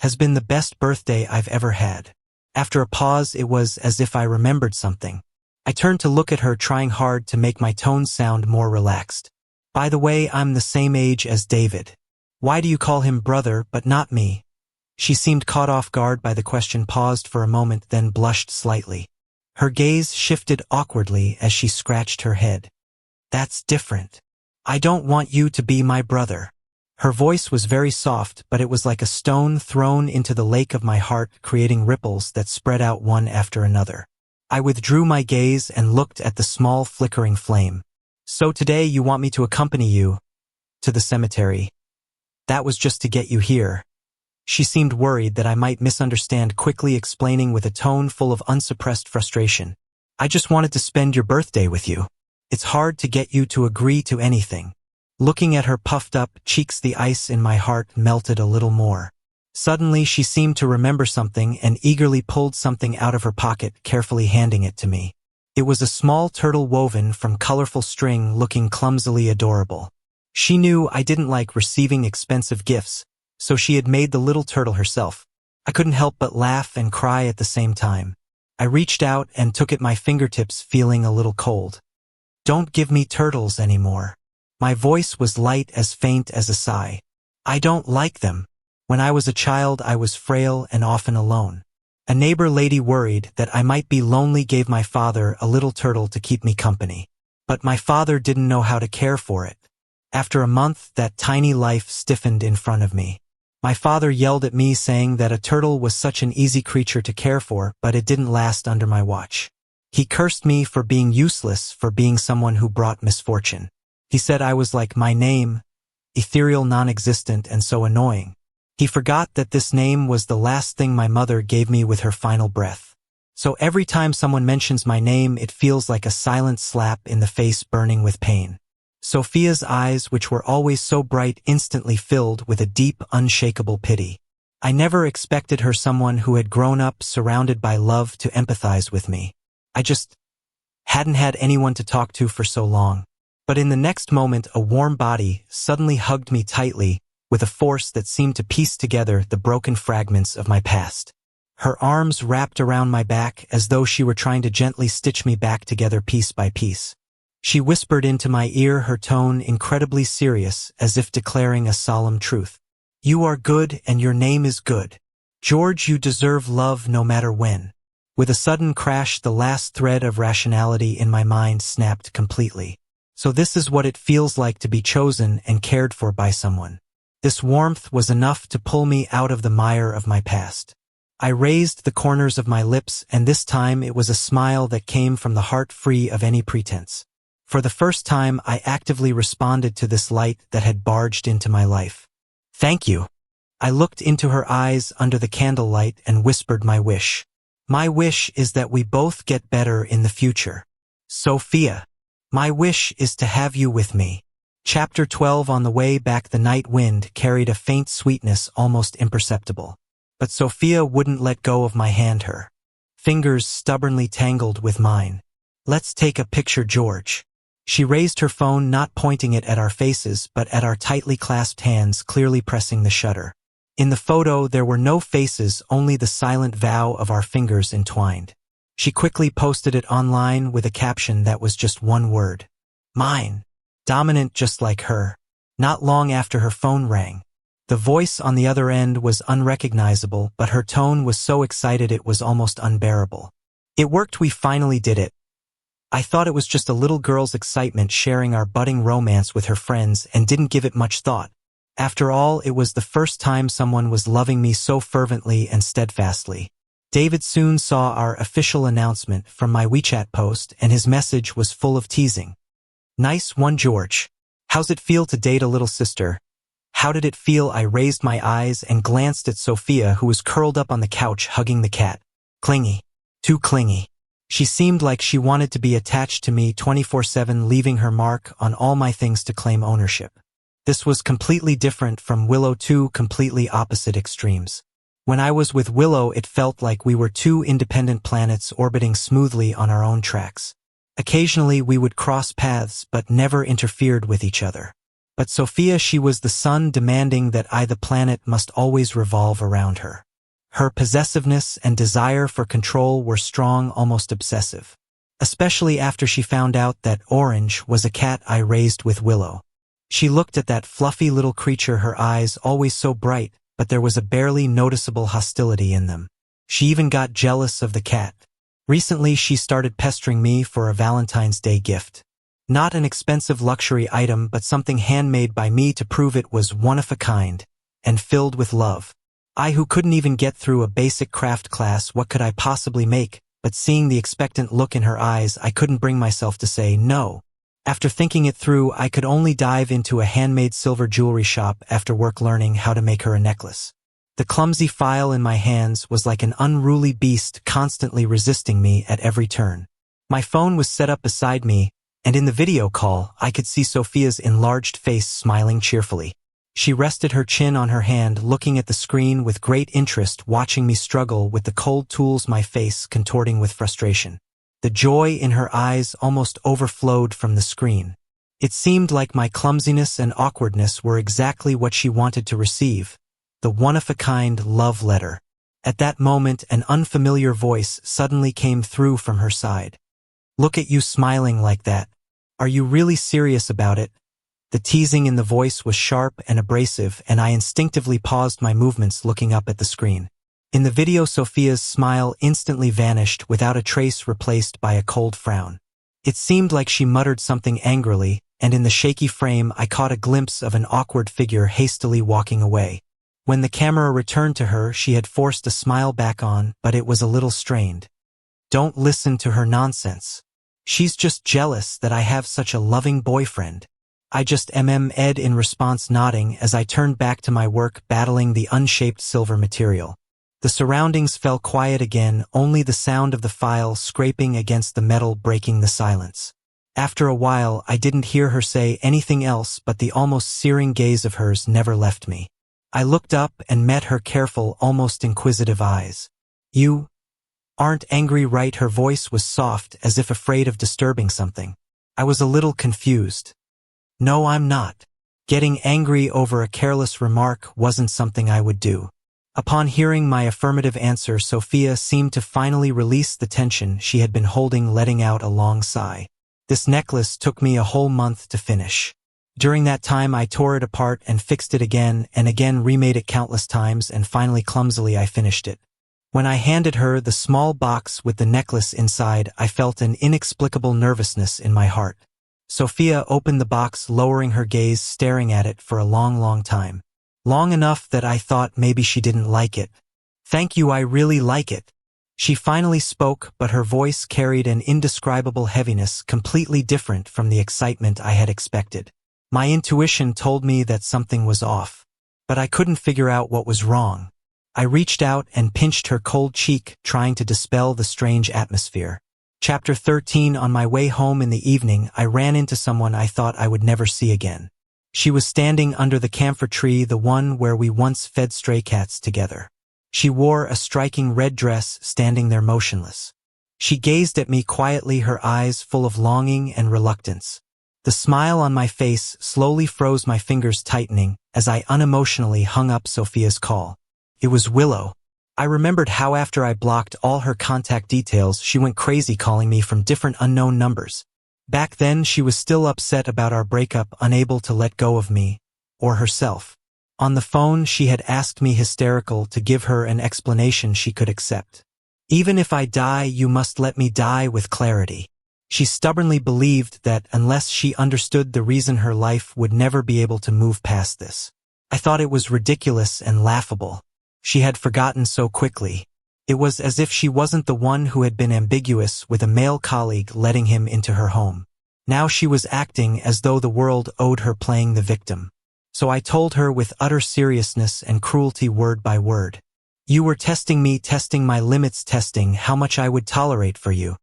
has been the best birthday I've ever had. After a pause, it was as if I remembered something. I turned to look at her, trying hard to make my tone sound more relaxed. By the way, I'm the same age as David. Why do you call him brother but not me? She seemed caught off guard by the question, paused for a moment, then blushed slightly. Her gaze shifted awkwardly as she scratched her head. That's different. I don't want you to be my brother. Her voice was very soft, but it was like a stone thrown into the lake of my heart, creating ripples that spread out one after another. I withdrew my gaze and looked at the small flickering flame. So today you want me to accompany you to the cemetery? That was just to get you here. She seemed worried that I might misunderstand, quickly explaining with a tone full of unsuppressed frustration. I just wanted to spend your birthday with you. It's hard to get you to agree to anything. Looking at her puffed up cheeks, the ice in my heart melted a little more. Suddenly she seemed to remember something and eagerly pulled something out of her pocket, carefully handing it to me. It was a small turtle woven from colorful string, looking clumsily adorable. She knew I didn't like receiving expensive gifts, so she had made the little turtle herself. I couldn't help but laugh and cry at the same time. I reached out and took at my fingertips, feeling a little cold. Don't give me turtles anymore. My voice was light, as faint as a sigh. I don't like them. When I was a child, I was frail and often alone. A neighbor lady, worried that I might be lonely, gave my father a little turtle to keep me company. But my father didn't know how to care for it. After a month, that tiny life stiffened in front of me. My father yelled at me, saying that a turtle was such an easy creature to care for, but it didn't last under my watch. He cursed me for being useless, for being someone who brought misfortune. He said I was like my name, ethereal, non-existent, and so annoying. He forgot that this name was the last thing my mother gave me with her final breath. So every time someone mentions my name, it feels like a silent slap in the face, burning with pain. Sophia's eyes, which were always so bright, instantly filled with a deep, unshakable pity. I never expected her, someone who had grown up surrounded by love, to empathize with me. I just hadn't had anyone to talk to for so long. But in the next moment, a warm body suddenly hugged me tightly, with a force that seemed to piece together the broken fragments of my past. Her arms wrapped around my back as though she were trying to gently stitch me back together piece by piece. She whispered into my ear, her tone incredibly serious, as if declaring a solemn truth. You are good and your name is good. George, you deserve love no matter when. With a sudden crash, the last thread of rationality in my mind snapped completely. So this is what it feels like to be chosen and cared for by someone. This warmth was enough to pull me out of the mire of my past. I raised the corners of my lips, and this time it was a smile that came from the heart, free of any pretense. For the first time, I actively responded to this light that had barged into my life. Thank you. I looked into her eyes under the candlelight and whispered my wish. My wish is that we both get better in the future. Sophia. My wish is to have you with me. Chapter 12. On the way back, the night wind carried a faint sweetness, almost imperceptible. But Sophia wouldn't let go of my hand, her fingers stubbornly tangled with mine. Let's take a picture, George. She raised her phone, not pointing it at our faces, but at our tightly clasped hands, clearly pressing the shutter. In the photo, there were no faces, only the silent vow of our fingers entwined. She quickly posted it online with a caption that was just one word. Mine. Dominant, just like her. Not long after, her phone rang. The voice on the other end was unrecognizable, but her tone was so excited it was almost unbearable. It worked, we finally did it. I thought it was just a little girl's excitement sharing our budding romance with her friends and didn't give it much thought. After all, it was the first time someone was loving me so fervently and steadfastly. David soon saw our official announcement from my WeChat post, and his message was full of teasing. Nice one, George. How's it feel to date a little sister? How did it feel? I raised my eyes and glanced at Sophia, who was curled up on the couch hugging the cat. Clingy. Too clingy. She seemed like she wanted to be attached to me 24/7, leaving her mark on all my things to claim ownership. This was completely different from Willow, two completely opposite extremes. When I was with Willow, it felt like we were two independent planets orbiting smoothly on our own tracks. Occasionally we would cross paths but never interfered with each other. But Sophia, she was the sun, demanding that the planet must always revolve around her. Her possessiveness and desire for control were strong, almost obsessive. Especially after she found out that Orange was a cat I raised with Willow. She looked at that fluffy little creature, her eyes always so bright, but there was a barely noticeable hostility in them. She even got jealous of the cat. Recently she started pestering me for a Valentine's Day gift. Not an expensive luxury item, but something handmade by me to prove it was one of a kind, and filled with love. I, who couldn't even get through a basic craft class, what could I possibly make? But seeing the expectant look in her eyes, I couldn't bring myself to say no. After thinking it through, I could only dive into a handmade silver jewelry shop after work, learning how to make her a necklace. The clumsy file in my hands was like an unruly beast, constantly resisting me at every turn. My phone was set up beside me, and in the video call, I could see Sophia's enlarged face smiling cheerfully. She rested her chin on her hand, looking at the screen with great interest, watching me struggle with the cold tools, my face contorting with frustration. The joy in her eyes almost overflowed from the screen. It seemed like my clumsiness and awkwardness were exactly what she wanted to receive, the one-of-a-kind love letter. At that moment, an unfamiliar voice suddenly came through from her side. Look at you smiling like that. Are you really serious about it? The teasing in the voice was sharp and abrasive, and I instinctively paused my movements, looking up at the screen. In the video, Sophia's smile instantly vanished, without a trace, replaced by a cold frown. It seemed like she muttered something angrily, and in the shaky frame I caught a glimpse of an awkward figure hastily walking away. When the camera returned to her, she had forced a smile back on, but it was a little strained. Don't listen to her nonsense. She's just jealous that I have such a loving boyfriend. I just Ed in response, nodding as I turned back to my work, battling the unshaped silver material. The surroundings fell quiet again, only the sound of the file scraping against the metal breaking the silence. After a while, I didn't hear her say anything else, but the almost searing gaze of hers never left me. I looked up and met her careful, almost inquisitive eyes. You aren't angry, right? Her voice was soft, as if afraid of disturbing something. I was a little confused. No, I'm not. Getting angry over a careless remark wasn't something I would do. Upon hearing my affirmative answer, Sophia seemed to finally release the tension she had been holding, letting out a long sigh. This necklace took me a whole month to finish. During that time, I tore it apart and fixed it again and again, remade it countless times, and finally clumsily I finished it. When I handed her the small box with the necklace inside, I felt an inexplicable nervousness in my heart. Sophia opened the box, lowering her gaze, staring at it for a long time. Long enough that I thought maybe she didn't like it. Thank you, I really like it. She finally spoke, but her voice carried an indescribable heaviness, completely different from the excitement I had expected. My intuition told me that something was off, but I couldn't figure out what was wrong. I reached out and pinched her cold cheek, trying to dispel the strange atmosphere. Chapter 13. On my way home in the evening, I ran into someone I thought I would never see again. She was standing under the camphor tree, the one where we once fed stray cats together. She wore a striking red dress, standing there motionless. She gazed at me quietly, her eyes full of longing and reluctance. The smile on my face slowly froze, my fingers tightening, as I unemotionally hung up Sophia's call. It was Willow. I remembered how after I blocked all her contact details, she went crazy calling me from different unknown numbers. Back then, she was still upset about our breakup, unable to let go of me, or herself. On the phone, she had asked me, hysterical, to give her an explanation she could accept. Even if I die, you must let me die with clarity. She stubbornly believed that unless she understood the reason her life would never be able to move past this. I thought it was ridiculous and laughable. She had forgotten so quickly. It was as if she wasn't the one who had been ambiguous with a male colleague letting him into her home. Now she was acting as though the world owed her playing the victim. So I told her with utter seriousness and cruelty word by word. You were testing me, testing my limits, testing how much I would tolerate for you.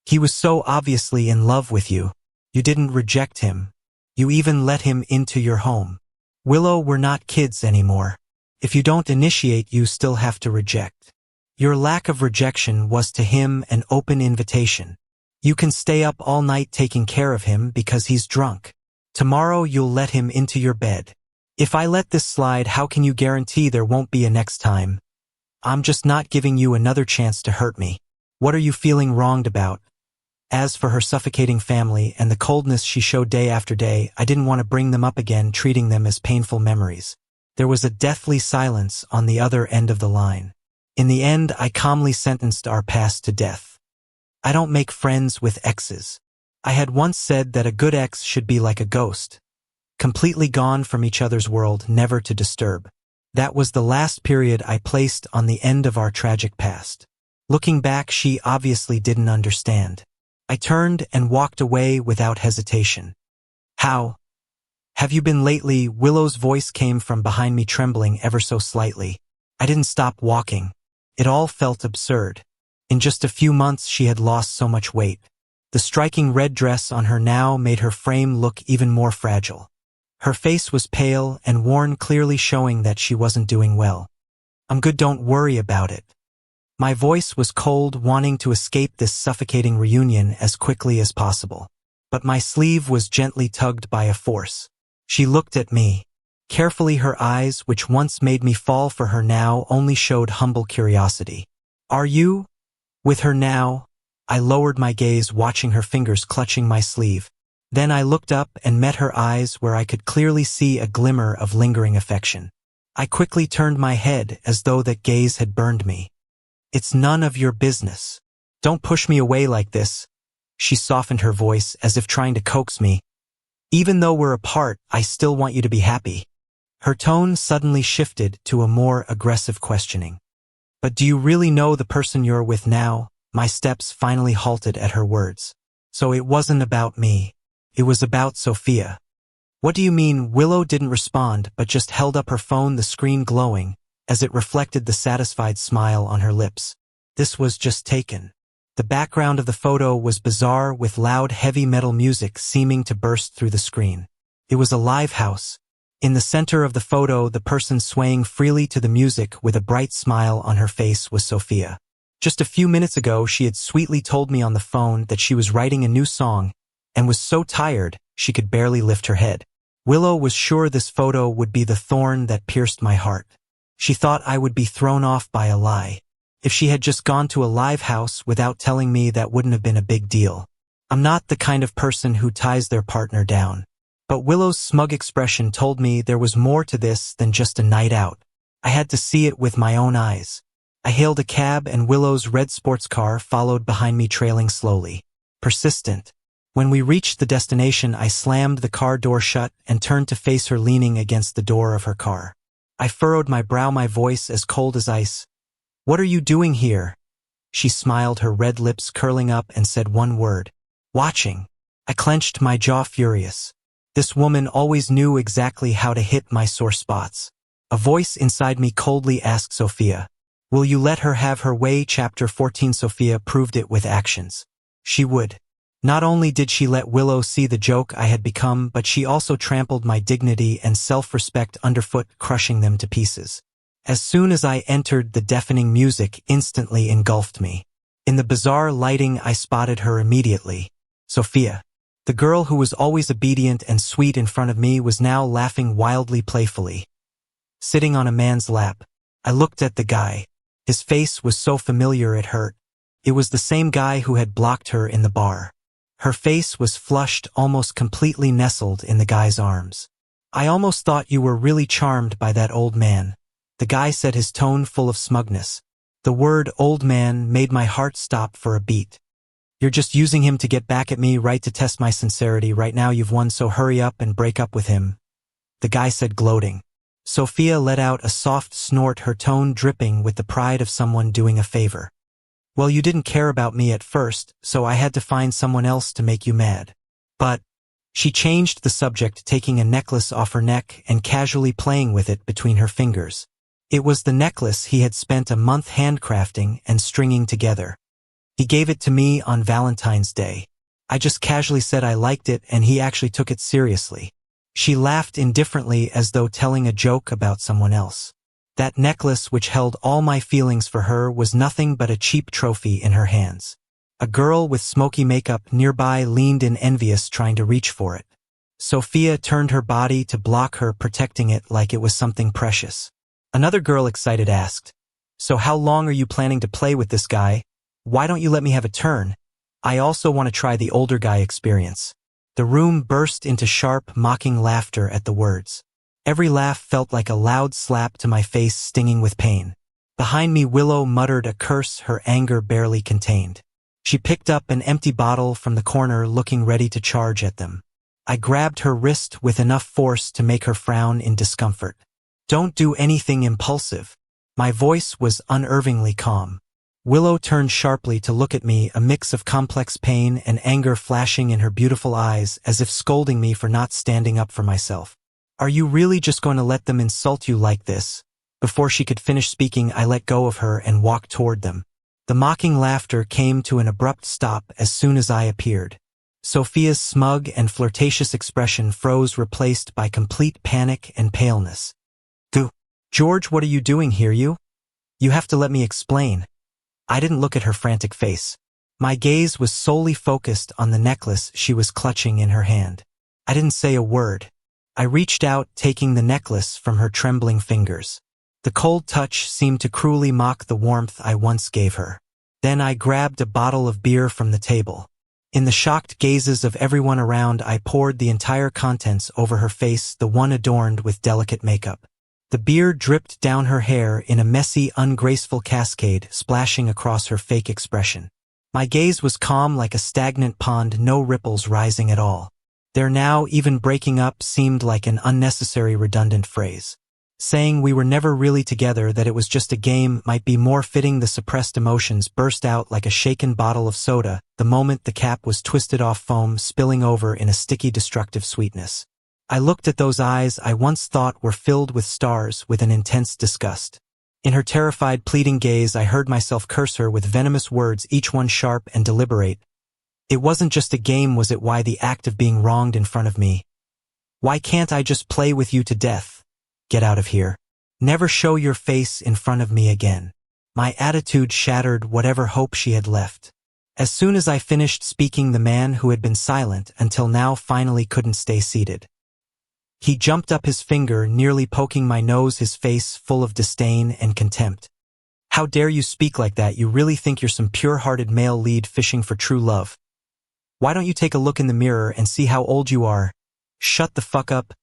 He was so obviously in love with you. You didn't reject him. You even let him into your home. Willow, we're not kids anymore. If you don't initiate, you still have to reject. Your lack of rejection was to him an open invitation. You can stay up all night taking care of him because he's drunk. Tomorrow you'll let him into your bed. If I let this slide, how can you guarantee there won't be a next time? I'm just not giving you another chance to hurt me. What are you feeling wronged about? As for her suffocating family and the coldness she showed day after day, I didn't want to bring them up again, treating them as painful memories. There was a deathly silence on the other end of the line. In the end, I calmly sentenced our past to death. I don't make friends with exes. I had once said that a good ex should be like a ghost, completely gone from each other's world, never to disturb. That was the last period I placed on the end of our tragic past. Looking back, she obviously didn't understand. I turned and walked away without hesitation. How have you been lately? Willow's voice came from behind me, trembling ever so slightly. I didn't stop walking. It all felt absurd. In just a few months she had lost so much weight. The striking red dress on her now made her frame look even more fragile. Her face was pale and worn, clearly showing that she wasn't doing well. I'm good, don't worry about it. My voice was cold, wanting to escape this suffocating reunion as quickly as possible. But my sleeve was gently tugged by a force. She looked at me. Carefully, her eyes, which once made me fall for her, now only showed humble curiosity. Are you with her now? I lowered my gaze, watching her fingers clutching my sleeve. Then I looked up and met her eyes, where I could clearly see a glimmer of lingering affection. I quickly turned my head as though that gaze had burned me. It's none of your business. Don't push me away like this. She softened her voice as if trying to coax me. Even though we're apart, I still want you to be happy. Her tone suddenly shifted to a more aggressive questioning. But do you really know the person you're with now? My steps finally halted at her words. So it wasn't about me. It was about Sophia. What do you mean? Willow didn't respond, but just held up her phone, the screen glowing, as it reflected the satisfied smile on her lips. This was just taken. The background of the photo was bizarre, with loud heavy metal music seeming to burst through the screen. It was a live house. In the center of the photo, the person swaying freely to the music with a bright smile on her face was Sophia. Just a few minutes ago, she had sweetly told me on the phone that she was writing a new song and was so tired she could barely lift her head. Willow was sure this photo would be the thorn that pierced my heart. She thought I would be thrown off by a lie. If she had just gone to a live house without telling me, that wouldn't have been a big deal. I'm not the kind of person who ties their partner down. But Willow's smug expression told me there was more to this than just a night out. I had to see it with my own eyes. I hailed a cab, and Willow's red sports car followed behind me, trailing slowly. Persistent. When we reached the destination, I slammed the car door shut and turned to face her, leaning against the door of her car. I furrowed my brow, my voice as cold as ice. What are you doing here? She smiled, her red lips curling up, and said one word. Watching. I clenched my jaw, furious. This woman always knew exactly how to hit my sore spots. A voice inside me coldly asked Sophia, will you let her have her way? Chapter 14. Sophia proved it with actions. She would. Not only did she let Willow see the joke I had become, but she also trampled my dignity and self-respect underfoot, crushing them to pieces. As soon as I entered, the deafening music instantly engulfed me. In the bizarre lighting, I spotted her immediately. Sophia. The girl who was always obedient and sweet in front of me was now laughing wildly, playfully. Sitting on a man's lap. I looked at the guy. His face was so familiar it hurt. It was the same guy who had blocked her in the bar. Her face was flushed, almost completely nestled in the guy's arms. I almost thought you were really charmed by that old man, the guy said, his tone full of smugness. The word old man made my heart stop for a beat. You're just using him to get back at me, right, to test my sincerity. Right now you've won, so hurry up and break up with him," the guy said, gloating. Sophia let out a soft snort, her tone dripping with the pride of someone doing a favor. "Well, you didn't care about me at first, so I had to find someone else to make you mad. But..." She changed the subject, taking a necklace off her neck and casually playing with it between her fingers. It was the necklace he had spent a month handcrafting and stringing together. "He gave it to me on Valentine's Day. I just casually said I liked it, and he actually took it seriously." She laughed indifferently, as though telling a joke about someone else. That necklace, which held all my feelings for her, was nothing but a cheap trophy in her hands. A girl with smoky makeup nearby leaned in, envious, trying to reach for it. Sophia turned her body to block her, protecting it like it was something precious. Another girl, excited, asked, "So how long are you planning to play with this guy? Why don't you let me have a turn? I also want to try the older guy experience." The room burst into sharp, mocking laughter at the words. Every laugh felt like a loud slap to my face, stinging with pain. Behind me, Willow muttered a curse her anger barely contained. She picked up an empty bottle from the corner, looking ready to charge at them. I grabbed her wrist with enough force to make her frown in discomfort. "Don't do anything impulsive." My voice was unnervingly calm. Willow turned sharply to look at me, a mix of complex pain and anger flashing in her beautiful eyes, as if scolding me for not standing up for myself. "Are you really just going to let them insult you like this?" Before she could finish speaking, I let go of her and walked toward them. The mocking laughter came to an abrupt stop as soon as I appeared. Sophia's smug and flirtatious expression froze, replaced by complete panic and paleness. "George, what are you doing here? You have to let me explain." I didn't look at her frantic face. My gaze was solely focused on the necklace she was clutching in her hand. I didn't say a word. I reached out, taking the necklace from her trembling fingers. The cold touch seemed to cruelly mock the warmth I once gave her. Then I grabbed a bottle of beer from the table. In the shocked gazes of everyone around, I poured the entire contents over her face, the one adorned with delicate makeup. The beer dripped down her hair in a messy, ungraceful cascade, splashing across her fake expression. My gaze was calm, like a stagnant pond, no ripples rising at all. Their now even breaking up seemed like an unnecessary, redundant phrase. Saying we were never really together, that it was just a game, might be more fitting. The suppressed emotions burst out like a shaken bottle of soda the moment the cap was twisted off, foam spilling over in a sticky, destructive sweetness. I looked at those eyes I once thought were filled with stars with an intense disgust. In her terrified, pleading gaze, I heard myself curse her with venomous words, each one sharp and deliberate. It wasn't just a game, was it? Why the act of being wronged in front of me? Why can't I just play with you to death? Get out of here. Never show your face in front of me again. My attitude shattered whatever hope she had left. As soon as I finished speaking, the man who had been silent until now finally couldn't stay seated. He jumped up, his finger nearly poking my nose, his face full of disdain and contempt. "How dare you speak like that? You really think you're some pure-hearted male lead fishing for true love? Why don't you take a look in the mirror and see how old you are? Shut the fuck up."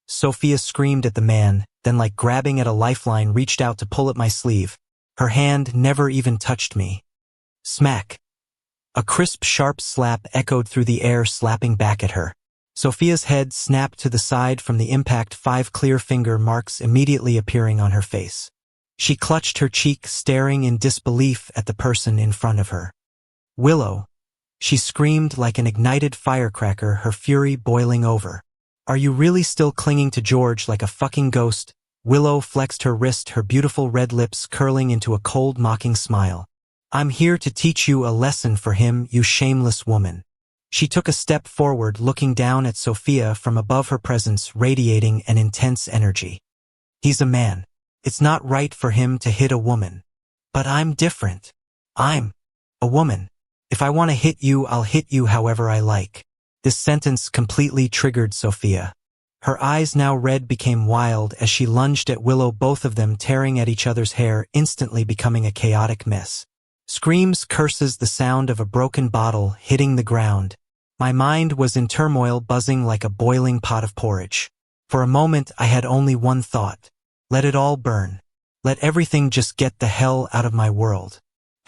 Sophia screamed at the man, then, like grabbing at a lifeline, reached out to pull at my sleeve. Her hand never even touched me. Smack. A crisp, sharp slap echoed through the air, slapping back at her. Sophia's head snapped to the side from the impact, 5 clear finger marks immediately appearing on her face. She clutched her cheek, staring in disbelief at the person in front of her. "Willow!" She screamed like an ignited firecracker, her fury boiling over. "Are you really still clinging to George like a fucking ghost?" Willow flexed her wrist, her beautiful red lips curling into a cold, mocking smile. "I'm here to teach you a lesson for him, you shameless woman." She took a step forward, looking down at Sophia from above, her presence radiating an intense energy. "He's a man. It's not right for him to hit a woman. But I'm different. I'm a woman. If I want to hit you, I'll hit you however I like." This sentence completely triggered Sophia. Her eyes, now red, became wild as she lunged at Willow, both of them tearing at each other's hair, instantly becoming a chaotic mess. Screams, curses, the sound of a broken bottle hitting the ground. My mind was in turmoil, buzzing like a boiling pot of porridge. For a moment, I had only one thought. Let it all burn. Let everything just get the hell out of my world.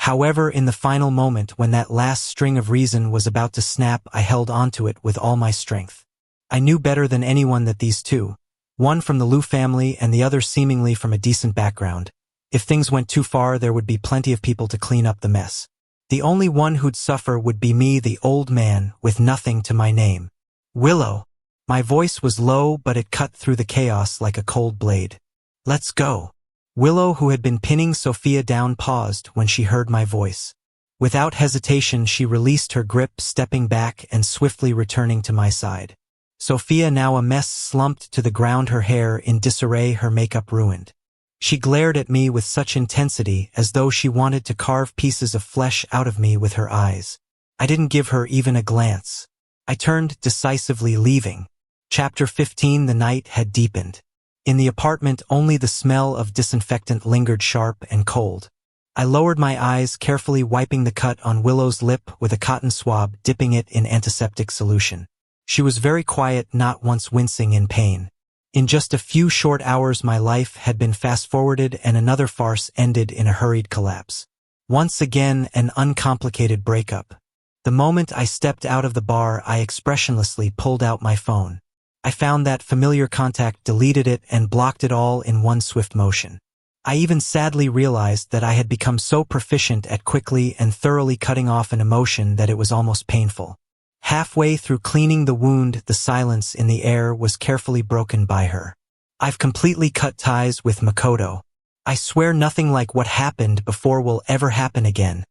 However, in the final moment when that last string of reason was about to snap, I held onto it with all my strength. I knew better than anyone that these two, one from the Liu family and the other seemingly from a decent background, if things went too far, there would be plenty of people to clean up the mess. The only one who'd suffer would be me, the old man, with nothing to my name. Willow. My voice was low, but it cut through the chaos like a cold blade. Let's go. Willow, who had been pinning Sophia down, paused when she heard my voice. Without hesitation, she released her grip, stepping back and swiftly returning to my side. Sophia, now a mess, slumped to the ground, her hair in disarray, her makeup ruined. She glared at me with such intensity, as though she wanted to carve pieces of flesh out of me with her eyes. I didn't give her even a glance. I turned, decisively leaving. Chapter 15. The night had deepened. In the apartment, only the smell of disinfectant lingered, sharp and cold. I lowered my eyes, carefully wiping the cut on Willow's lip with a cotton swab, dipping it in antiseptic solution. She was very quiet, not once wincing in pain. In just a few short hours, my life had been fast-forwarded and another farce ended in a hurried collapse. Once again, an uncomplicated breakup. The moment I stepped out of the bar, I expressionlessly pulled out my phone. I found that familiar contact, deleted it, and blocked it all in one swift motion. I even sadly realized that I had become so proficient at quickly and thoroughly cutting off an emotion that it was almost painful. Halfway through cleaning the wound, the silence in the air was carefully broken by her. I've completely cut ties with Makoto. I swear nothing like what happened before will ever happen again.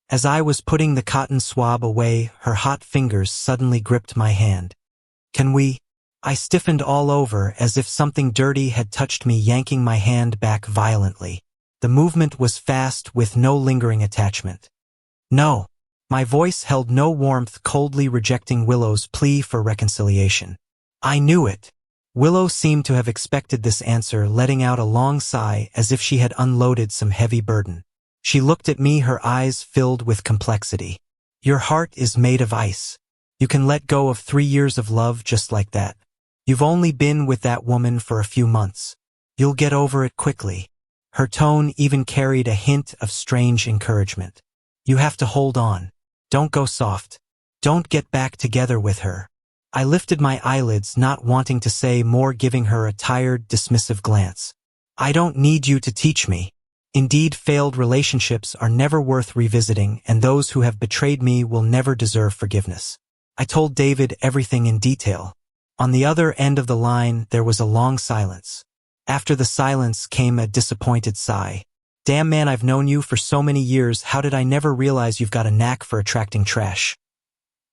As I was putting the cotton swab away, her hot fingers suddenly gripped my hand. Can we? I stiffened all over as if something dirty had touched me, yanking my hand back violently. The movement was fast, with no lingering attachment. No. My voice held no warmth, coldly rejecting Willow's plea for reconciliation. I knew it. Willow seemed to have expected this answer, letting out a long sigh as if she had unloaded some heavy burden. She looked at me, her eyes filled with complexity. Your heart is made of ice. You can let go of 3 years of love just like that. You've only been with that woman for a few months. You'll get over it quickly. Her tone even carried a hint of strange encouragement. You have to hold on. Don't go soft. Don't get back together with her. I lifted my eyelids, not wanting to say more, giving her a tired, dismissive glance. I don't need you to teach me. Indeed, failed relationships are never worth revisiting, and those who have betrayed me will never deserve forgiveness. I told David everything in detail. On the other end of the line, there was a long silence. After the silence came a disappointed sigh. Damn man, I've known you for so many years, how did I never realize you've got a knack for attracting trash?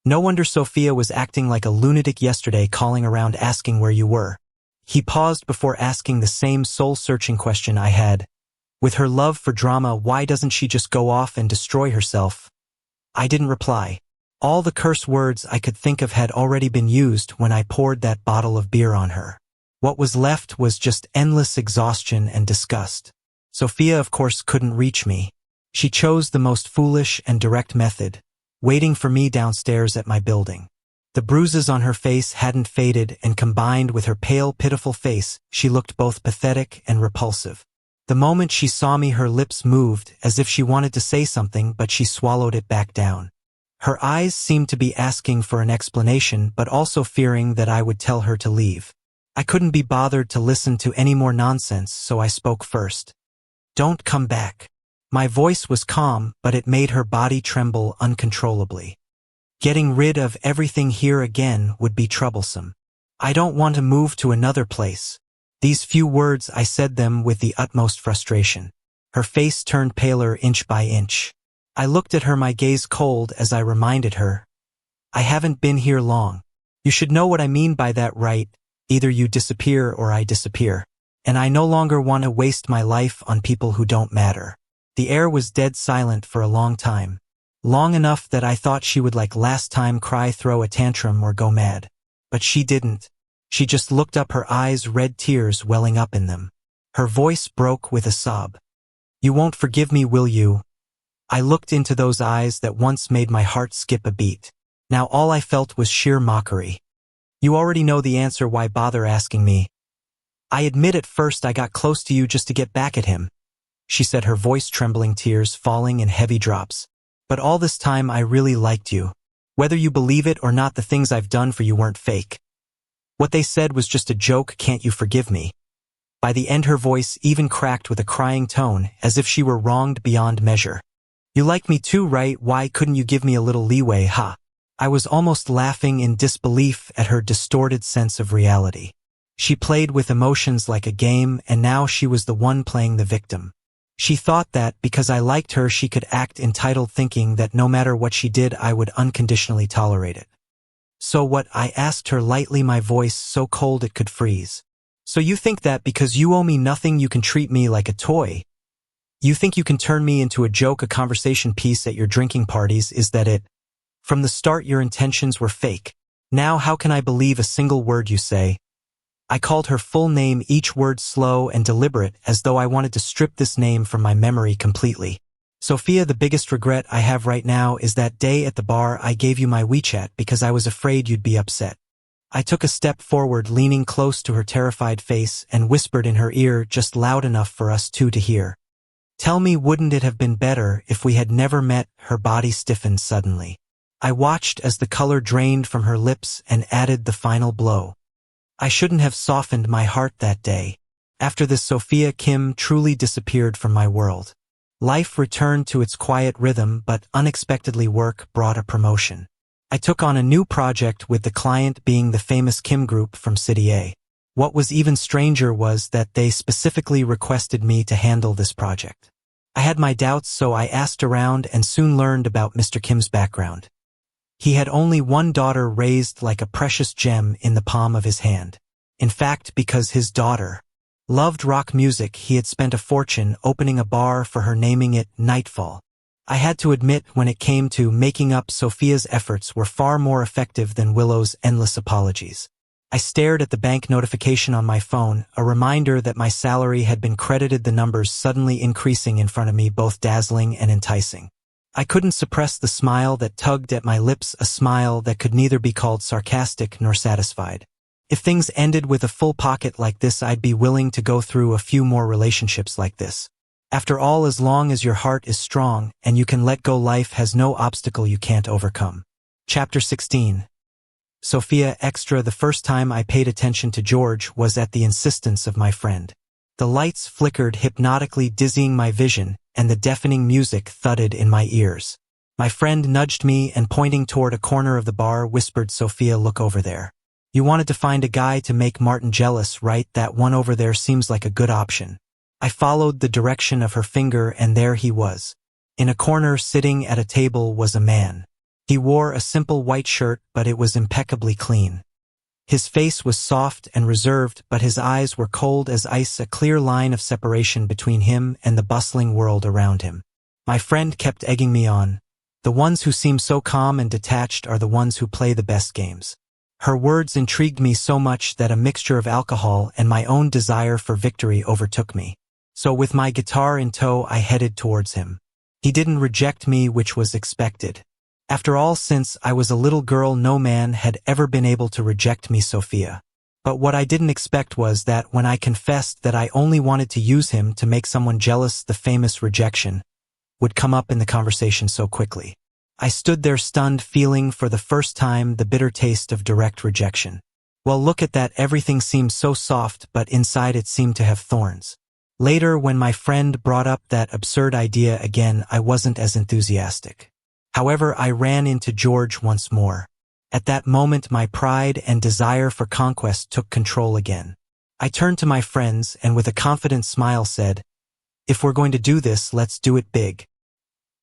No wonder Sophia was acting like a lunatic yesterday, calling around asking where you were. He paused before asking the same soul-searching question I had. With her love for drama, why doesn't she just go off and destroy herself? I didn't reply. All the curse words I could think of had already been used when I poured that bottle of beer on her. What was left was just endless exhaustion and disgust. Sophia, of course, couldn't reach me. She chose the most foolish and direct method, waiting for me downstairs at my building. The bruises on her face hadn't faded, and combined with her pale, pitiful face, she looked both pathetic and repulsive. The moment she saw me, her lips moved, as if she wanted to say something, but she swallowed it back down. Her eyes seemed to be asking for an explanation, but also fearing that I would tell her to leave. I couldn't be bothered to listen to any more nonsense, so I spoke first. Don't come back. My voice was calm, but it made her body tremble uncontrollably. Getting rid of everything here again would be troublesome. I don't want to move to another place. These few words, I said them with the utmost frustration. Her face turned paler inch by inch. I looked at her, my gaze cold, as I reminded her. I haven't been here long. You should know what I mean by that, right? Either you disappear or I disappear. And I no longer want to waste my life on people who don't matter. The air was dead silent for a long time. Long enough that I thought she would, like last time, cry, throw a tantrum, or go mad. But she didn't. She just looked up, her eyes red, tears welling up in them. Her voice broke with a sob. You won't forgive me, will you? I looked into those eyes that once made my heart skip a beat. Now all I felt was sheer mockery. You already know the answer, why bother asking me? I admit at first I got close to you just to get back at him. she said, her voice trembling, tears falling in heavy drops. But all this time I really liked you. Whether you believe it or not, the things I've done for you weren't fake. What they said was just a joke, can't you forgive me? By the end her voice even cracked with a crying tone, as if she were wronged beyond measure. You like me too, right? Why couldn't you give me a little leeway, huh? I was almost laughing in disbelief at her distorted sense of reality. She played with emotions like a game, and now she was the one playing the victim. She thought that, because I liked her, she could act entitled, thinking that no matter what she did I would unconditionally tolerate it. So what? I asked her lightly, my voice so cold it could freeze. So you think that because you owe me nothing you can treat me like a toy? You think you can turn me into a joke, a conversation piece at your drinking parties? Is that it? From the start your intentions were fake. Now how can I believe a single word you say? I called her full name, each word slow and deliberate, as though I wanted to strip this name from my memory completely. Sophia, the biggest regret I have right now is that day at the bar I gave you my WeChat because I was afraid you'd be upset. I took a step forward, leaning close to her terrified face, and whispered in her ear just loud enough for us two to hear. Tell me, wouldn't it have been better if we had never met? Her body stiffened suddenly. I watched as the color drained from her lips and added the final blow. I shouldn't have softened my heart that day. After this, Sophia Kim truly disappeared from my world. Life returned to its quiet rhythm, but unexpectedly work brought a promotion. I took on a new project, with the client being the famous Kim Group from City A. What was even stranger was that they specifically requested me to handle this project. I had my doubts, so I asked around and soon learned about Mr. Kim's background. He had only one daughter, raised like a precious gem in the palm of his hand. In fact, because his daughter loved rock music, he had spent a fortune opening a bar for her, naming it Nightfall. I had to admit, when it came to making up, Sophia's efforts were far more effective than Willow's endless apologies. I stared at the bank notification on my phone, a reminder that my salary had been credited, the numbers suddenly increasing in front of me, both dazzling and enticing. I couldn't suppress the smile that tugged at my lips, a smile that could neither be called sarcastic nor satisfied. If things ended with a full pocket like this, I'd be willing to go through a few more relationships like this. After all, as long as your heart is strong and you can let go, life has no obstacle you can't overcome. Chapter 16. Sophia Extra. The first time I paid attention to George was at the insistence of my friend. The lights flickered hypnotically, dizzying my vision, and the deafening music thudded in my ears. My friend nudged me and, pointing toward a corner of the bar, whispered, Sophia, look over there. You wanted to find a guy to make Martin jealous, right? That one over there seems like a good option. I followed the direction of her finger, and there he was. In a corner, sitting at a table, was a man. He wore a simple white shirt, but it was impeccably clean. His face was soft and reserved, but his eyes were cold as ice, a clear line of separation between him and the bustling world around him. My friend kept egging me on. The ones who seem so calm and detached are the ones who play the best games. Her words intrigued me so much that a mixture of alcohol and my own desire for victory overtook me. So with my guitar in tow, I headed towards him. He didn't reject me, which was expected. After all, since I was a little girl, no man had ever been able to reject me, Sophia. But what I didn't expect was that when I confessed that I only wanted to use him to make someone jealous, the famous rejection would come up in the conversation so quickly. I stood there stunned, feeling for the first time the bitter taste of direct rejection. Well, look at that, everything seemed so soft, but inside it seemed to have thorns. Later, when my friend brought up that absurd idea again, I wasn't as enthusiastic. However, I ran into George once more. At that moment, my pride and desire for conquest took control again. I turned to my friends and with a confident smile said, if we're going to do this, let's do it big.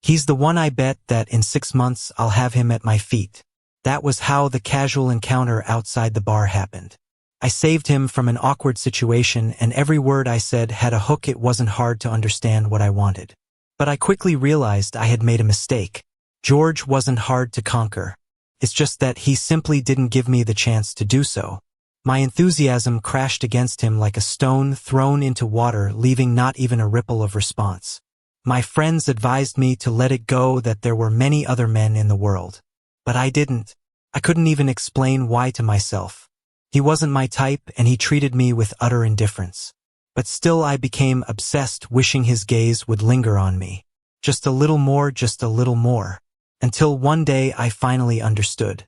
He's the one. I bet that in 6 months I'll have him at my feet. That was how the casual encounter outside the bar happened. I saved him from an awkward situation, and every word I said had a hook. It wasn't hard to understand what I wanted. But I quickly realized I had made a mistake. George wasn't hard to conquer. It's just that he simply didn't give me the chance to do so. My enthusiasm crashed against him like a stone thrown into water, leaving not even a ripple of response. My friends advised me to let it go, that there were many other men in the world. But I didn't. I couldn't even explain why to myself. He wasn't my type, and he treated me with utter indifference. But still I became obsessed, wishing his gaze would linger on me. Just a little more, just a little more. Until one day I finally understood.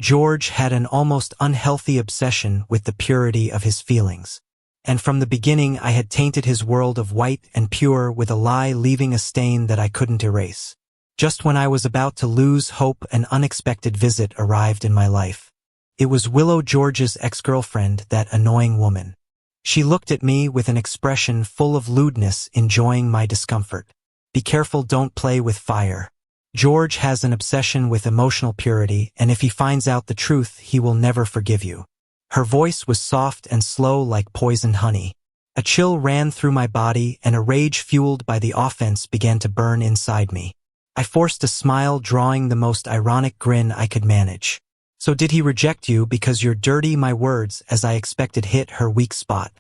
George had an almost unhealthy obsession with the purity of his feelings. And from the beginning I had tainted his world of white and pure with a lie, leaving a stain that I couldn't erase. Just when I was about to lose hope, an unexpected visit arrived in my life. It was Willow, George's ex-girlfriend, that annoying woman. She looked at me with an expression full of lewdness, enjoying my discomfort. Be careful, don't play with fire. George has an obsession with emotional purity, and if he finds out the truth, he will never forgive you. Her voice was soft and slow like poisoned honey. A chill ran through my body, and a rage fueled by the offense began to burn inside me. I forced a smile, drawing the most ironic grin I could manage. So did he reject you because you're dirty? My words, as I expected, hit her weak spot.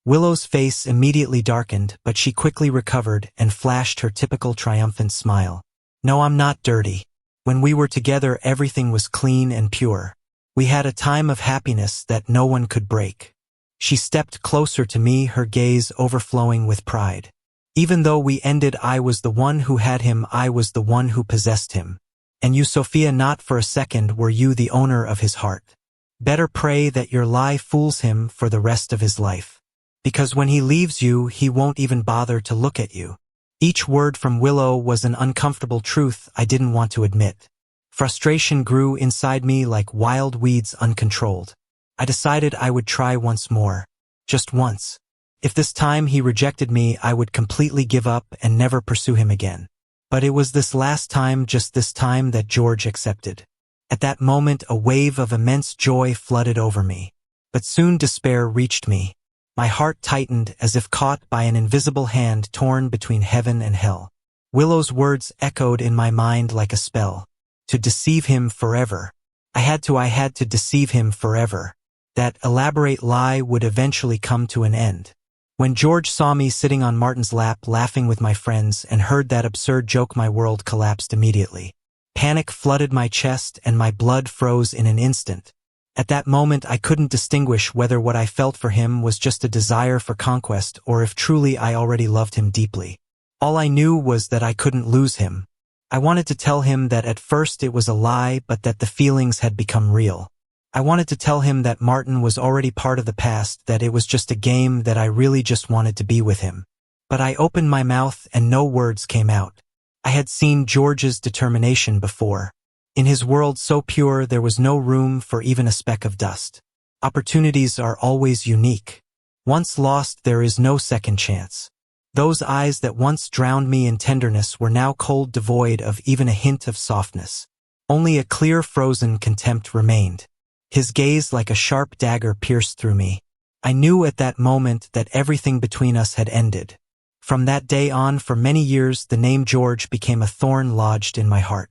Willow's face immediately darkened, but she quickly recovered and flashed her typical triumphant smile. No, I'm not dirty. When we were together, everything was clean and pure. We had a time of happiness that no one could break. She stepped closer to me, her gaze overflowing with pride. Even though we ended, I was the one who had him, I was the one who possessed him. And you, Sophia, not for a second were you the owner of his heart. Better pray that your lie fools him for the rest of his life. Because when he leaves you, he won't even bother to look at you. Each word from Willow was an uncomfortable truth I didn't want to admit. Frustration grew inside me like wild weeds, uncontrolled. I decided I would try once more. Just once. If this time he rejected me, I would completely give up and never pursue him again. But it was this last time, just this time, that George accepted. At that moment, a wave of immense joy flooded over me. But soon despair reached me. My heart tightened as if caught by an invisible hand, torn between heaven and hell. Willow's words echoed in my mind like a spell. To deceive him forever. I had to deceive him forever. That elaborate lie would eventually come to an end. When George saw me sitting on Martin's lap laughing with my friends and heard that absurd joke, my world collapsed immediately. Panic flooded my chest and my blood froze in an instant. At that moment I couldn't distinguish whether what I felt for him was just a desire for conquest or if truly I already loved him deeply. All I knew was that I couldn't lose him. I wanted to tell him that at first it was a lie, but that the feelings had become real. I wanted to tell him that Martin was already part of the past, that it was just a game, that I really just wanted to be with him. But I opened my mouth and no words came out. I had seen George's determination before. In his world so pure, there was no room for even a speck of dust. Opportunities are always unique. Once lost, there is no second chance. Those eyes that once drowned me in tenderness were now cold, devoid of even a hint of softness. Only a clear, frozen contempt remained. His gaze, like a sharp dagger, pierced through me. I knew at that moment that everything between us had ended. From that day on, for many years, the name George became a thorn lodged in my heart.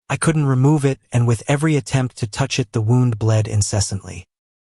I couldn't remove it, and with every attempt to touch it, the wound bled incessantly.